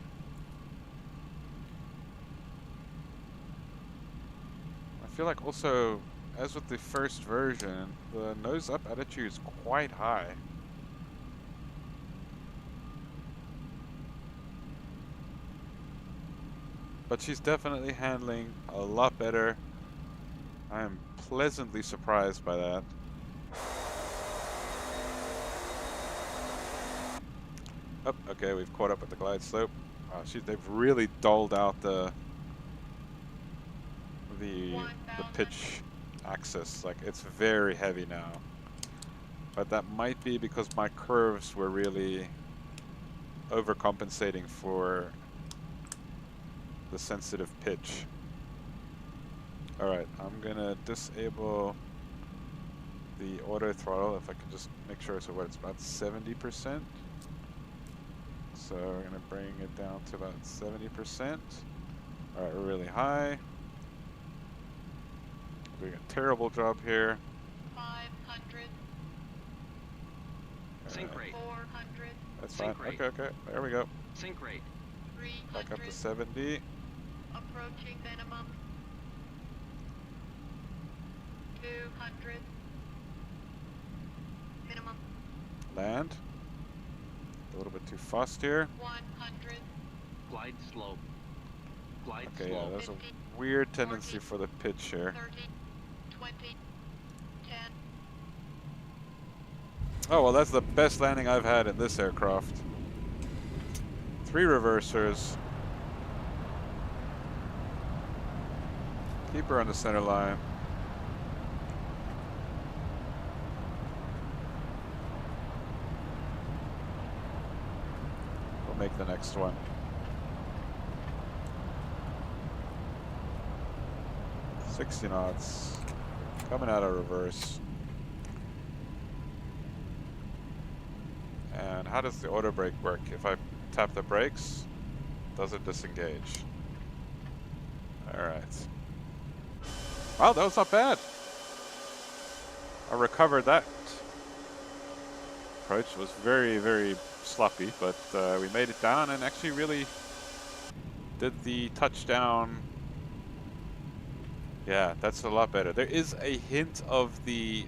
I feel like also, as with the first version, the nose up attitude is quite high. But she's definitely handling a lot better. I am pleasantly surprised by that. Oh, okay, we've caught up with the glide slope. They've really dulled out the pitch axis. Like, it's very heavy now. But that might be because my curves were really overcompensating for the sensitive pitch. Alright, I'm gonna disable the auto throttle if I can just make sure. So what, it's about 70%. So we're gonna bring it down to about 70%. Alright, we're really high. Doing a terrible job here. 500. Sink rate. 400, That's fine. Sink rate. Okay, there we go. Sink rate. Back up 300, to 70. approaching minimum. 200, minimum. Land. A little bit too fast here. 100, Glide slope. Glide Okay, yeah, slope. there's a 50, weird tendency 40, for the pitch here. 30, 20, 10. Oh, well, that's the best landing I've had in this aircraft. 3 reversers. Keep her on the center line. We'll make the next one. $60 knots. Coming out of reverse. And how does the auto brake work? If I tap the brakes, does it disengage? Alright. Wow, that was not bad. I recovered that. Approach was very, very sloppy, but we made it down and actually really did the touchdown. Yeah, that's a lot better. There is a hint of the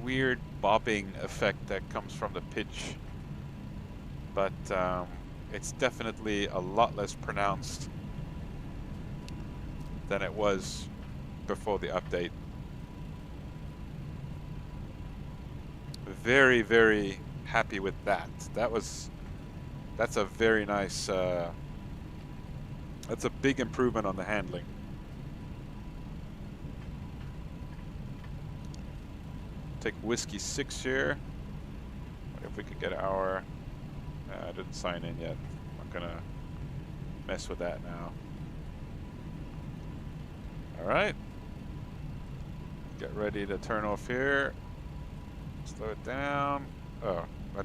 weird bobbing effect that comes from the pitch, but it's definitely a lot less pronounced than it was before the update. Very, very happy with that. That's a very nice, that's a big improvement on the handling. Take Whiskey 6 here. What if we could get our, I didn't sign in yet. I'm not gonna mess with that now. All right. Get ready to turn off here. Slow it down. Oh, I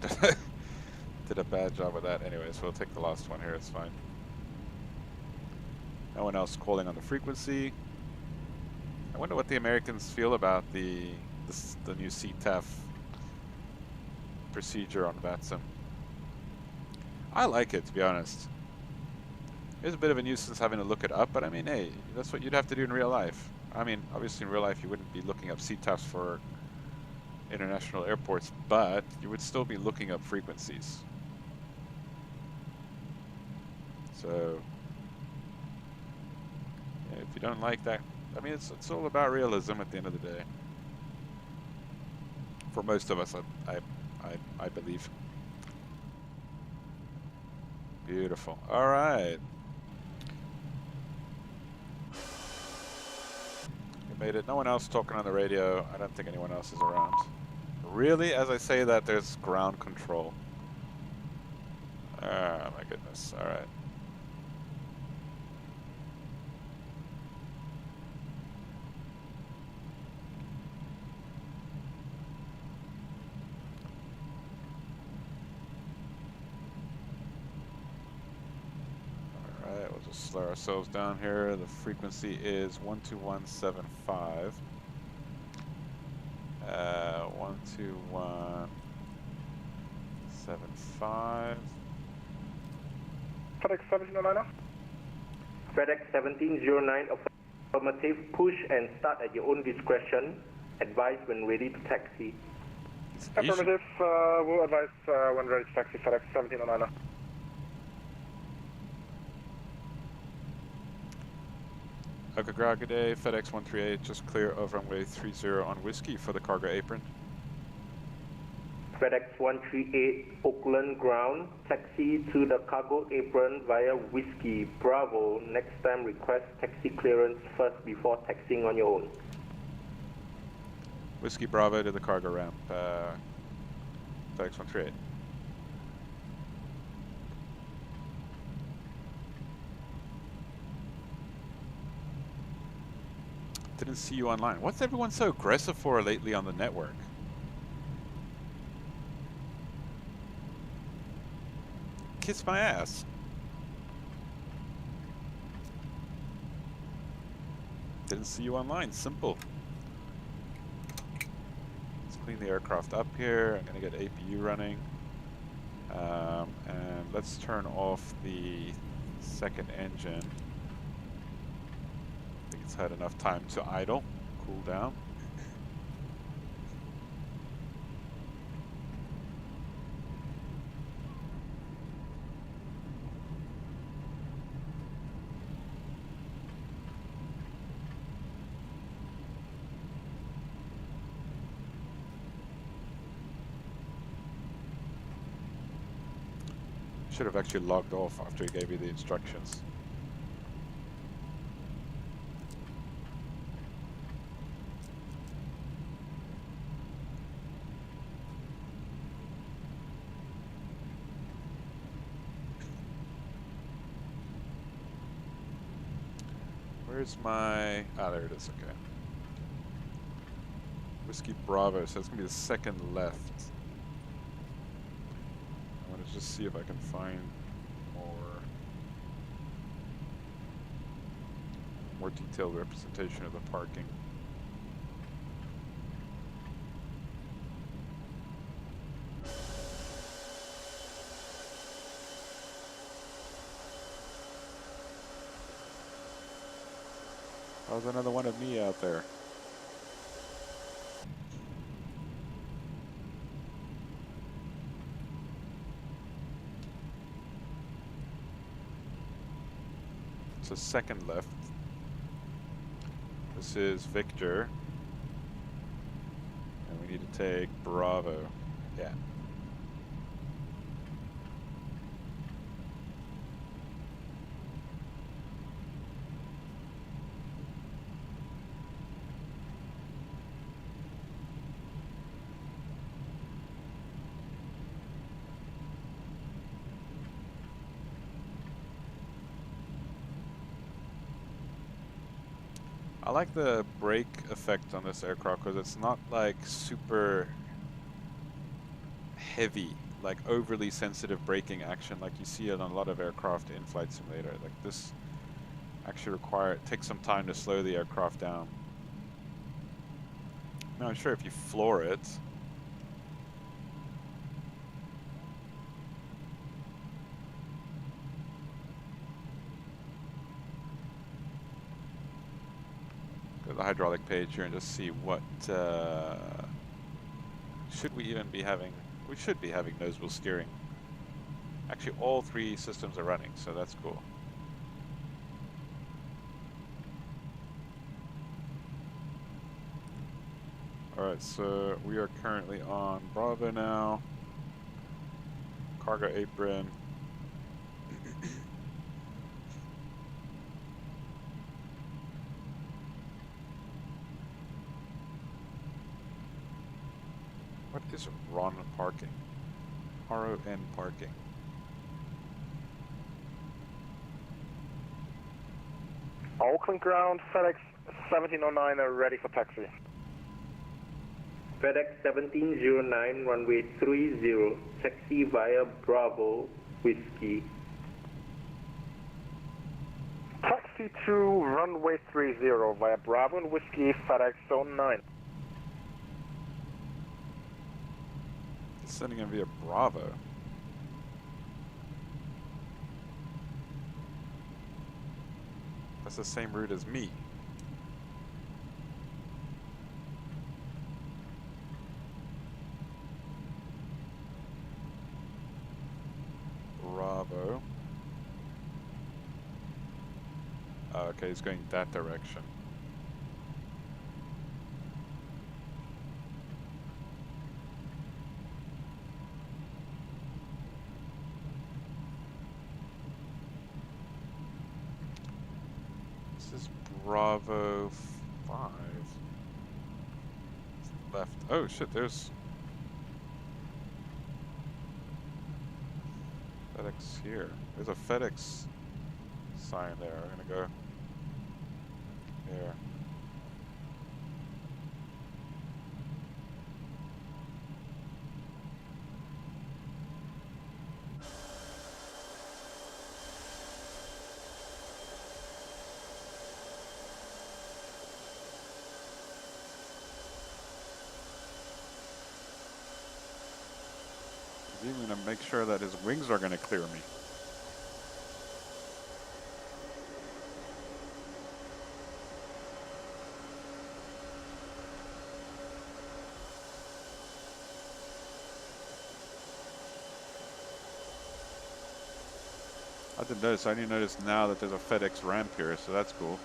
did a bad job with that. Anyways, we'll take the last one here. It's fine. No one else calling on the frequency. I wonder what the Americans feel about the new CTAF procedure on VATSIM. I like it, to be honest. It's a bit of a nuisance having to look it up, but I mean, hey, that's what you'd have to do in real life. I mean, obviously in real life you wouldn't be looking up CTAFs for international airports, but you would still be looking up frequencies. So, yeah, if you don't like that, I mean, it's all about realism at the end of the day. For most of us, I believe. Beautiful. All right. We made it. No one else talking on the radio. I don't think anyone else is around. Really? As I say that, there's ground control. Oh my goodness. All right. Alright, we'll just slow ourselves down here. The frequency is 12175. 12175. FedEx 1709. FedEx 1709, affirmative, push and start at your own discretion. Advise when ready to taxi. Affirmative, we'll advise when ready to taxi FedEx 1709. Good day, FedEx 138, just clear of runway 30 on Whiskey for the cargo apron. FedEx 138, Oakland ground, taxi to the cargo apron via Whiskey, Bravo. Next time request taxi clearance first before taxiing on your own. Whiskey Bravo to the cargo ramp, FedEx 138. Didn't see you online. What's everyone so aggressive for lately on the network? Kiss my ass. Didn't see you online. Simple. It's clean the aircraft up here. I'm going to get APU running. And let's turn off the second engine. I think it's had enough time to idle, cool down. Should have actually logged off after he gave you the instructions. Where's my... Ah, there it is, okay. Whiskey Bravo, so it's going to be the second left. I want to just see if I can find more detailed representation of the parking. How's another one of me out there? So second left. This is Victor. And we need to take Bravo. Yeah. I like the brake effect on this aircraft because it's not like super heavy, like overly sensitive braking action like you see it on a lot of aircraft in Flight Simulator. Like this actually takes some time to slow the aircraft down. Now I'm sure if you floor it, go to the hydraulic page here and just see what should we even be having. We should be having nose wheel steering. Actually, all three systems are running, so that's cool. Alright, so we are currently on Bravo now. Cargo apron. What is RON parking? RON parking. Oakland ground, FedEx 1709 are ready for taxi. FedEx 1709, runway 30, taxi via Bravo, Whiskey. Taxi to runway 30 via Bravo and Whiskey, FedEx 09. Sending him via Bravo. That's the same route as me. Bravo. Oh, okay, he's going that direction. This is Bravo 5. Left. Oh shit, there's FedEx here. There's a FedEx sign there. I'm gonna go here. make sure that his wings are going to clear me. I didn't notice. I only noticed now that there's a FedEx ramp here, so that's cool.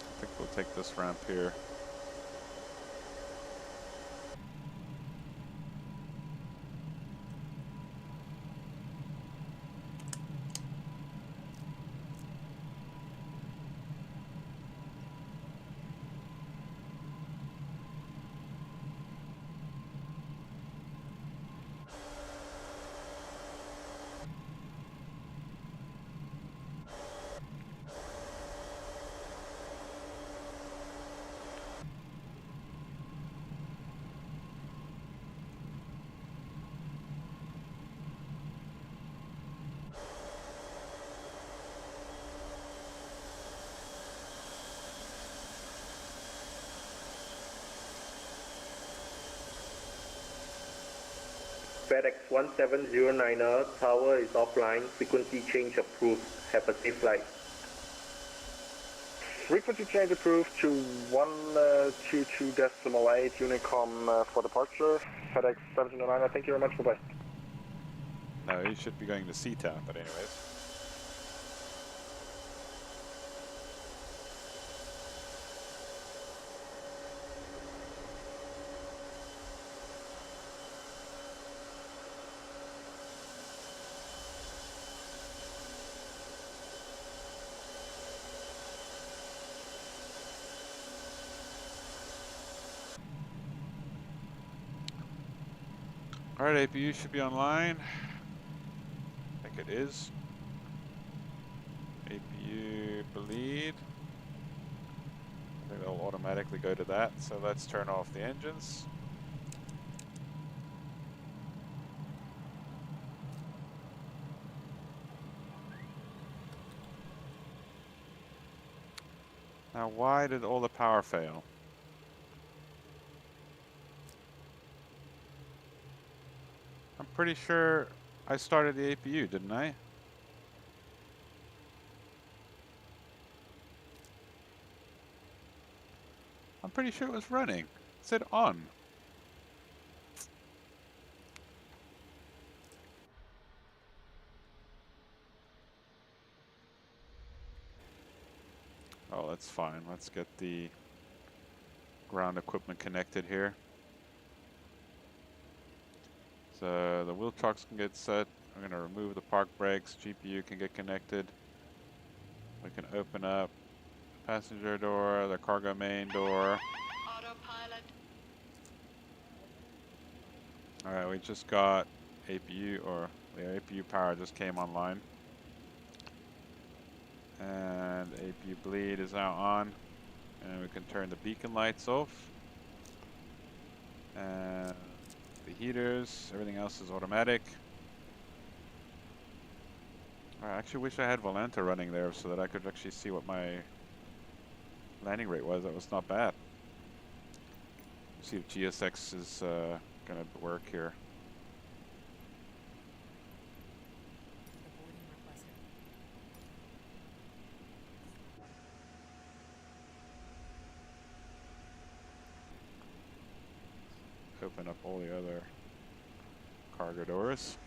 I think we'll take this ramp here. FedEx 1709er, tower is offline, frequency change approved. Have a safe flight. Frequency change approved to 122.8 Unicom for departure. FedEx 1709, thank you very much. Bye-bye. No, he should be going to CTAP, but anyways. All right, APU should be online. I think it is. APU bleed. I think they'll automatically go to that. So let's turn off the engines. Now, why did all the power fail? I'm pretty sure I started the APU, didn't I? I'm pretty sure it was running. It said on. Oh, that's fine. Let's get the ground equipment connected here. So the wheel trucks can get set. I'm going to remove the park brakes. GPU can get connected. We can open up the passenger door, the cargo main door. Autopilot. Alright, we just got APU, or the APU power just came online. And APU bleed is now on. And we can turn the beacon lights off. And the heaters, everything else is automatic. I actually wish I had Volanta running there so that I could actually see what my landing rate was. That was not bad. See if GSX is gonna work here. Open up all the other cargo doors.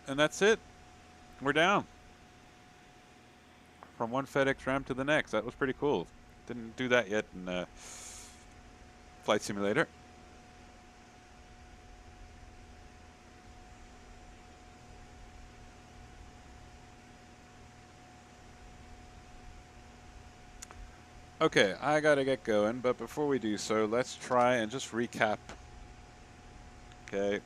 And that's it. We're down. From one FedEx ramp to the next. That was pretty cool. Didn't do that yet in Flight Simulator. Okay, I gotta get going, but before we do so, let's try and just recap. Okay.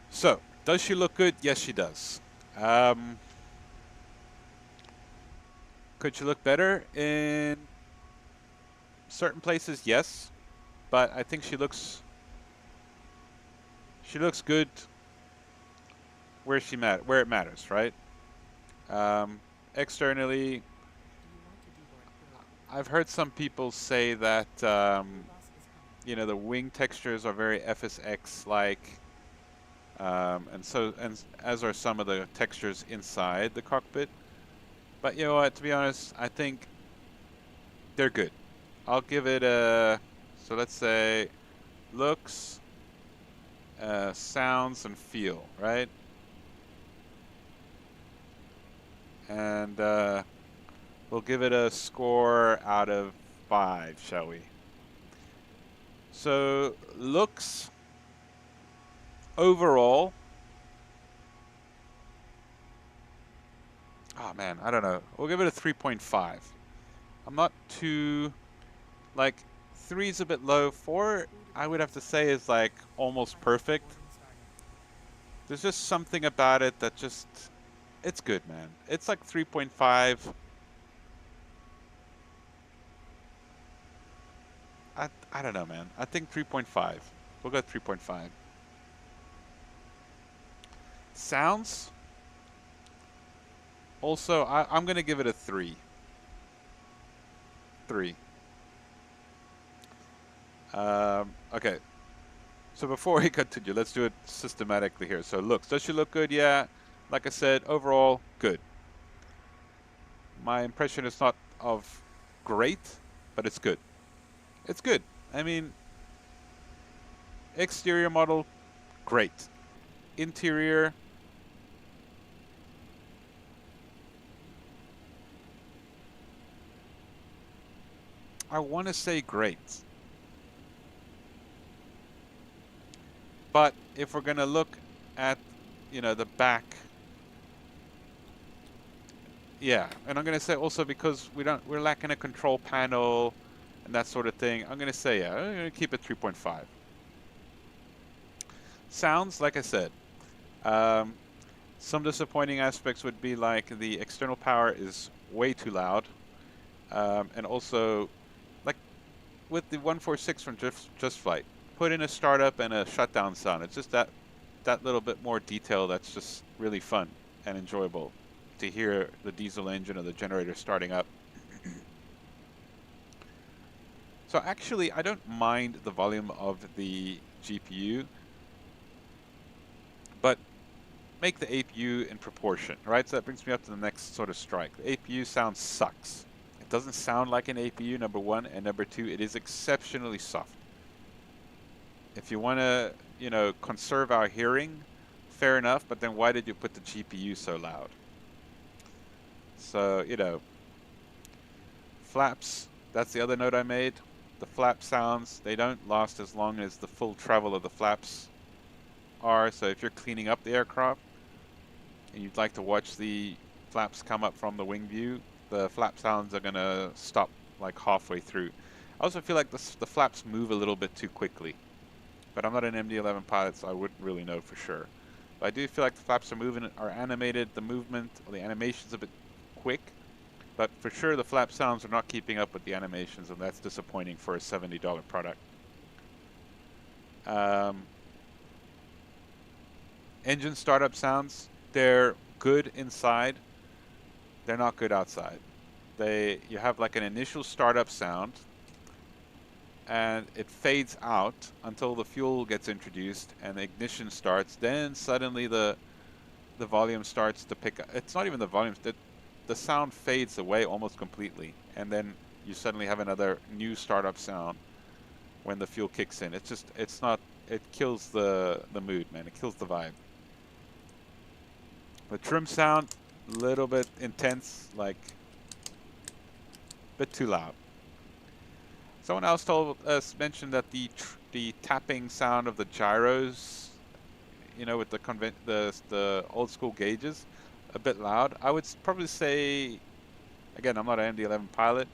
So, does she look good? Yes, she does. Could she look better in certain places? Yes, but I think she looks good where it matters, right? Externally, I've heard some people say that you know, the wing textures are very FSX like, and as are some of the textures inside the cockpit. But you know what? To be honest, I think they're good. I'll give it a, so let's say looks, sounds, and feel, right? And we'll give it a score out of 5, shall we? So looks overall. Oh man, I don't know. We'll give it a 3.5. I'm not too, like, 3 is a bit low. 4, I would have to say, is like almost perfect. There's just something about it that just, it's good, man. It's like 3.5. I don't know, man. I think 3.5. We'll go 3.5. Sounds. Also, I'm going to give it a 3. 3. Okay. So before we continue, let's do it systematically here. So looks. Does she look good? Yeah. Like I said, overall, good. My impression is not of great, but it's good. It's good. I mean, exterior model, great. Interior, I want to say great. But if we're going to look at, you know, the back, yeah, and I'm going to say also because we're lacking a control panel and that sort of thing, I'm going to say, yeah, I'm going to keep it 3.5. Sounds, like I said, some disappointing aspects would be like the external power is way too loud, and also like with the 146 from Just Flight, put in a startup and a shutdown sound. It's just that little bit more detail that's just really fun and enjoyable to hear the diesel engine or the generator starting up. So actually, I don't mind the volume of the GPU, but make the APU in proportion, right? So that brings me up to the next sort of strike. The APU sound sucks. It doesn't sound like an APU, number one, and number two, it is exceptionally soft. If you want to, you know, conserve our hearing, fair enough, but then why did you put the GPU so loud? So, you know, flaps, that's the other note I made. The flap sounds, they don't last as long as the full travel of the flaps are. So if you're cleaning up the aircraft and you'd like to watch the flaps come up from the wing view, the flap sounds are going to stop like halfway through. I also feel like the flaps move a little bit too quickly, but I'm not an MD-11 pilot, so I wouldn't really know for sure. But I do feel like the flaps are animated, the movement or the animation's a bit quick, but for sure the flap sounds are not keeping up with the animations, and that's disappointing for a $70 product. Engine startup sounds, they're good inside, they're not good outside. You have like an initial startup sound, and it fades out until the fuel gets introduced and the ignition starts. Then suddenly the volume starts to pick up. It's not even the volume, the sound fades away almost completely, and then you suddenly have another new startup sound when the fuel kicks in. It's just, it kills the mood, man. It kills the vibe. The trim sound, a little bit intense, like a bit too loud. Someone else told us, mentioned that the tapping sound of the gyros, you know, with the old school gauges, a bit loud. I would probably say, again, I'm not an MD-11 pilot,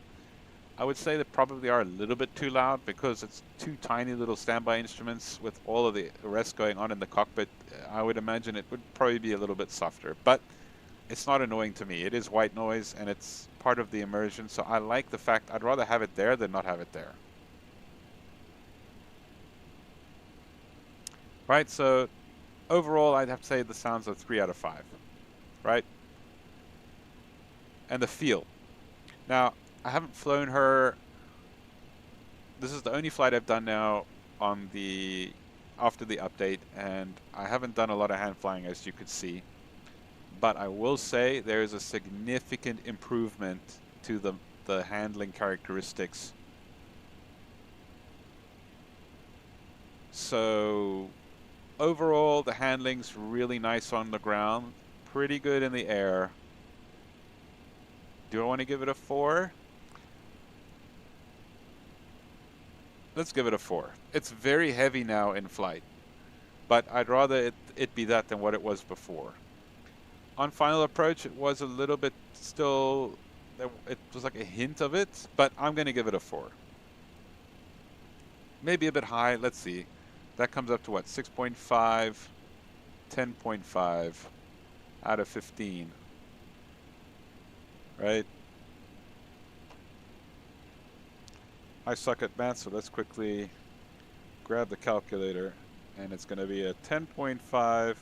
I would say they probably are a little bit too loud because it's two tiny little standby instruments with all of the rest going on in the cockpit. I would imagine it would probably be a little bit softer, but it's not annoying to me. It is white noise and it's part of the immersion, so I like the fact I'd rather have it there than not have it there. Right, so overall I'd have to say the sounds are 3 out of 5, right? And the feel. Now, I haven't flown her. This is the only flight I've done now on the after the update, and I haven't done a lot of hand flying, as you could see. But I will say there is a significant improvement to the handling characteristics. So overall, the handling's really nice on the ground, pretty good in the air. Do I want to give it a 4? Let's give it a 4. It's very heavy now in flight, but I'd rather it be that than what it was before. On final approach, it was a little bit still, it was like a hint of it, but I'm going to give it a 4. Maybe a bit high, let's see. That comes up to what, 6.5, 10.5 out of 15, right? I suck at math, so let's quickly grab the calculator, and it's going to be a 10.5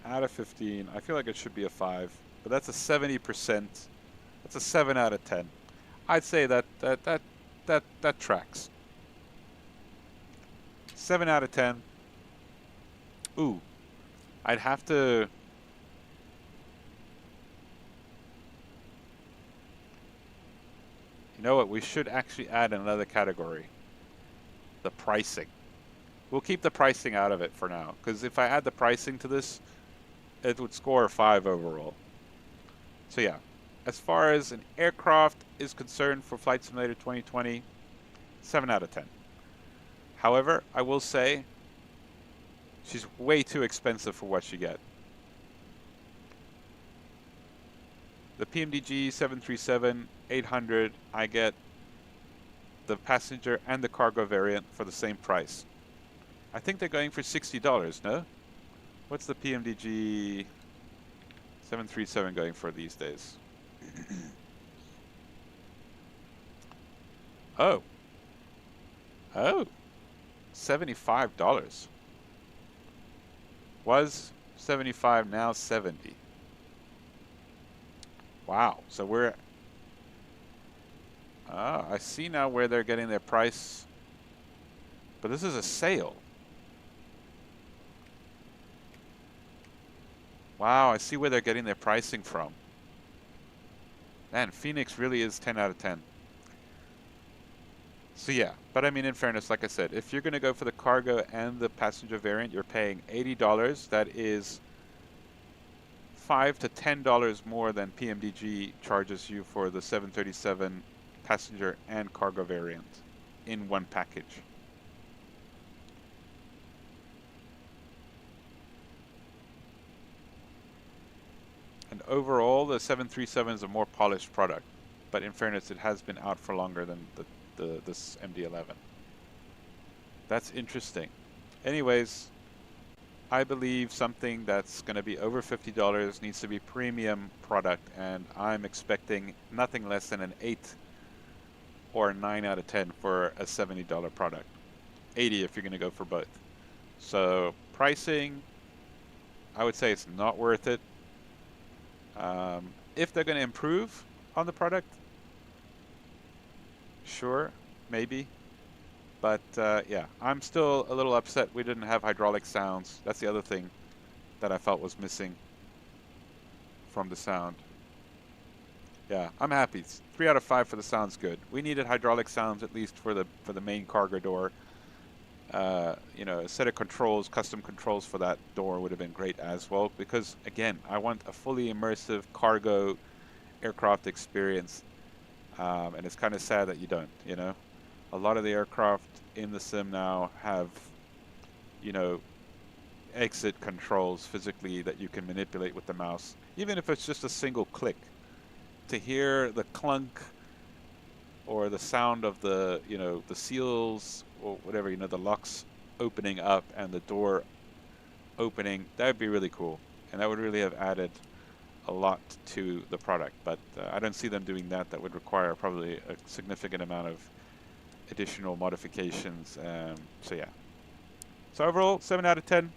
out of 15. I feel like it should be a 5, but that's a 70%. That's a 7 out of 10. I'd say that tracks. 7 out of 10. Ooh, I'd have to. You know what? We should actually add another category. The pricing. We'll keep the pricing out of it for now, because if I add the pricing to this, it would score a 5 overall. So yeah, as far as an aircraft is concerned for Flight Simulator 2020, 7 out of 10. However, I will say, she's way too expensive for what you get. The PMDG 737-800, I get the passenger and the cargo variant for the same price. I think they're going for $60, no? What's the PMDG 737 going for these days? Oh. Oh. $75. Was 75, now 70. Wow. So we're... Ah, I see now where they're getting their price. But this is a sale. Wow, I see where they're getting their pricing from. Man, Phoenix really is 10 out of 10. So yeah, but I mean, in fairness, like I said, if you're going to go for the cargo and the passenger variant, you're paying $80. That is $5 to $10 more than PMDG charges you for the 737 passenger and cargo variant in one package. And overall, the 737 is a more polished product, but in fairness, it has been out for longer than this MD-11. That's interesting. Anyways, I believe something that's going to be over $50 needs to be premium product, and I'm expecting nothing less than an 8 or a 9 out of 10 for a $70 product. 80 if you're going to go for both. So pricing, I would say it's not worth it. If they're going to improve on the product, sure, maybe. But yeah, I'm still a little upset we didn't have hydraulic sounds. That's the other thing that I felt was missing from the sound. Yeah, I'm happy. It's 3 out of 5 for the sound's good. We needed hydraulic sounds at least for the main cargo door. You know, a set of controls, custom controls for that door would have been great as well, because again, I want a fully immersive cargo aircraft experience, and it's kind of sad that you don't, you know. A lot of the aircraft in the sim now have, you know, exit controls physically that you can manipulate with the mouse, even if it's just a single click. To hear the clunk or the sound of the, you know, the seals or whatever, you know, the locks opening up and the door opening, that would be really cool. And that would really have added a lot to the product, but I don't see them doing that. That would require probably a significant amount of additional modifications. So yeah. So overall, 7 out of 10.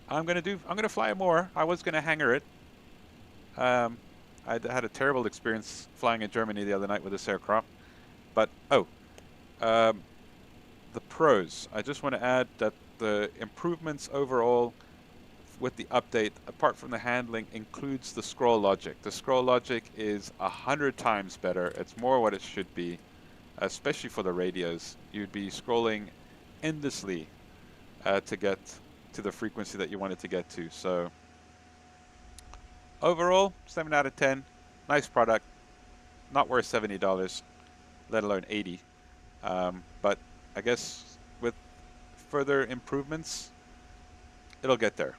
I'm gonna fly it more. I was gonna hangar it. I had a terrible experience flying in Germany the other night with this aircraft. But the pros. I just want to add that the improvements overall with the update, apart from the handling, includes the scroll logic. The scroll logic is 100 times better. It's more what it should be, especially for the radios. You'd be scrolling endlessly to get to the frequency that you wanted to get to. So overall, 7 out of 10. Nice product. Not worth $70, let alone 80. But I guess with further improvements, it'll get there.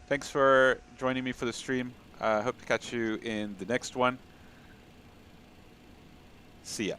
Thanks for joining me for the stream. I hope to catch you in the next one. See ya.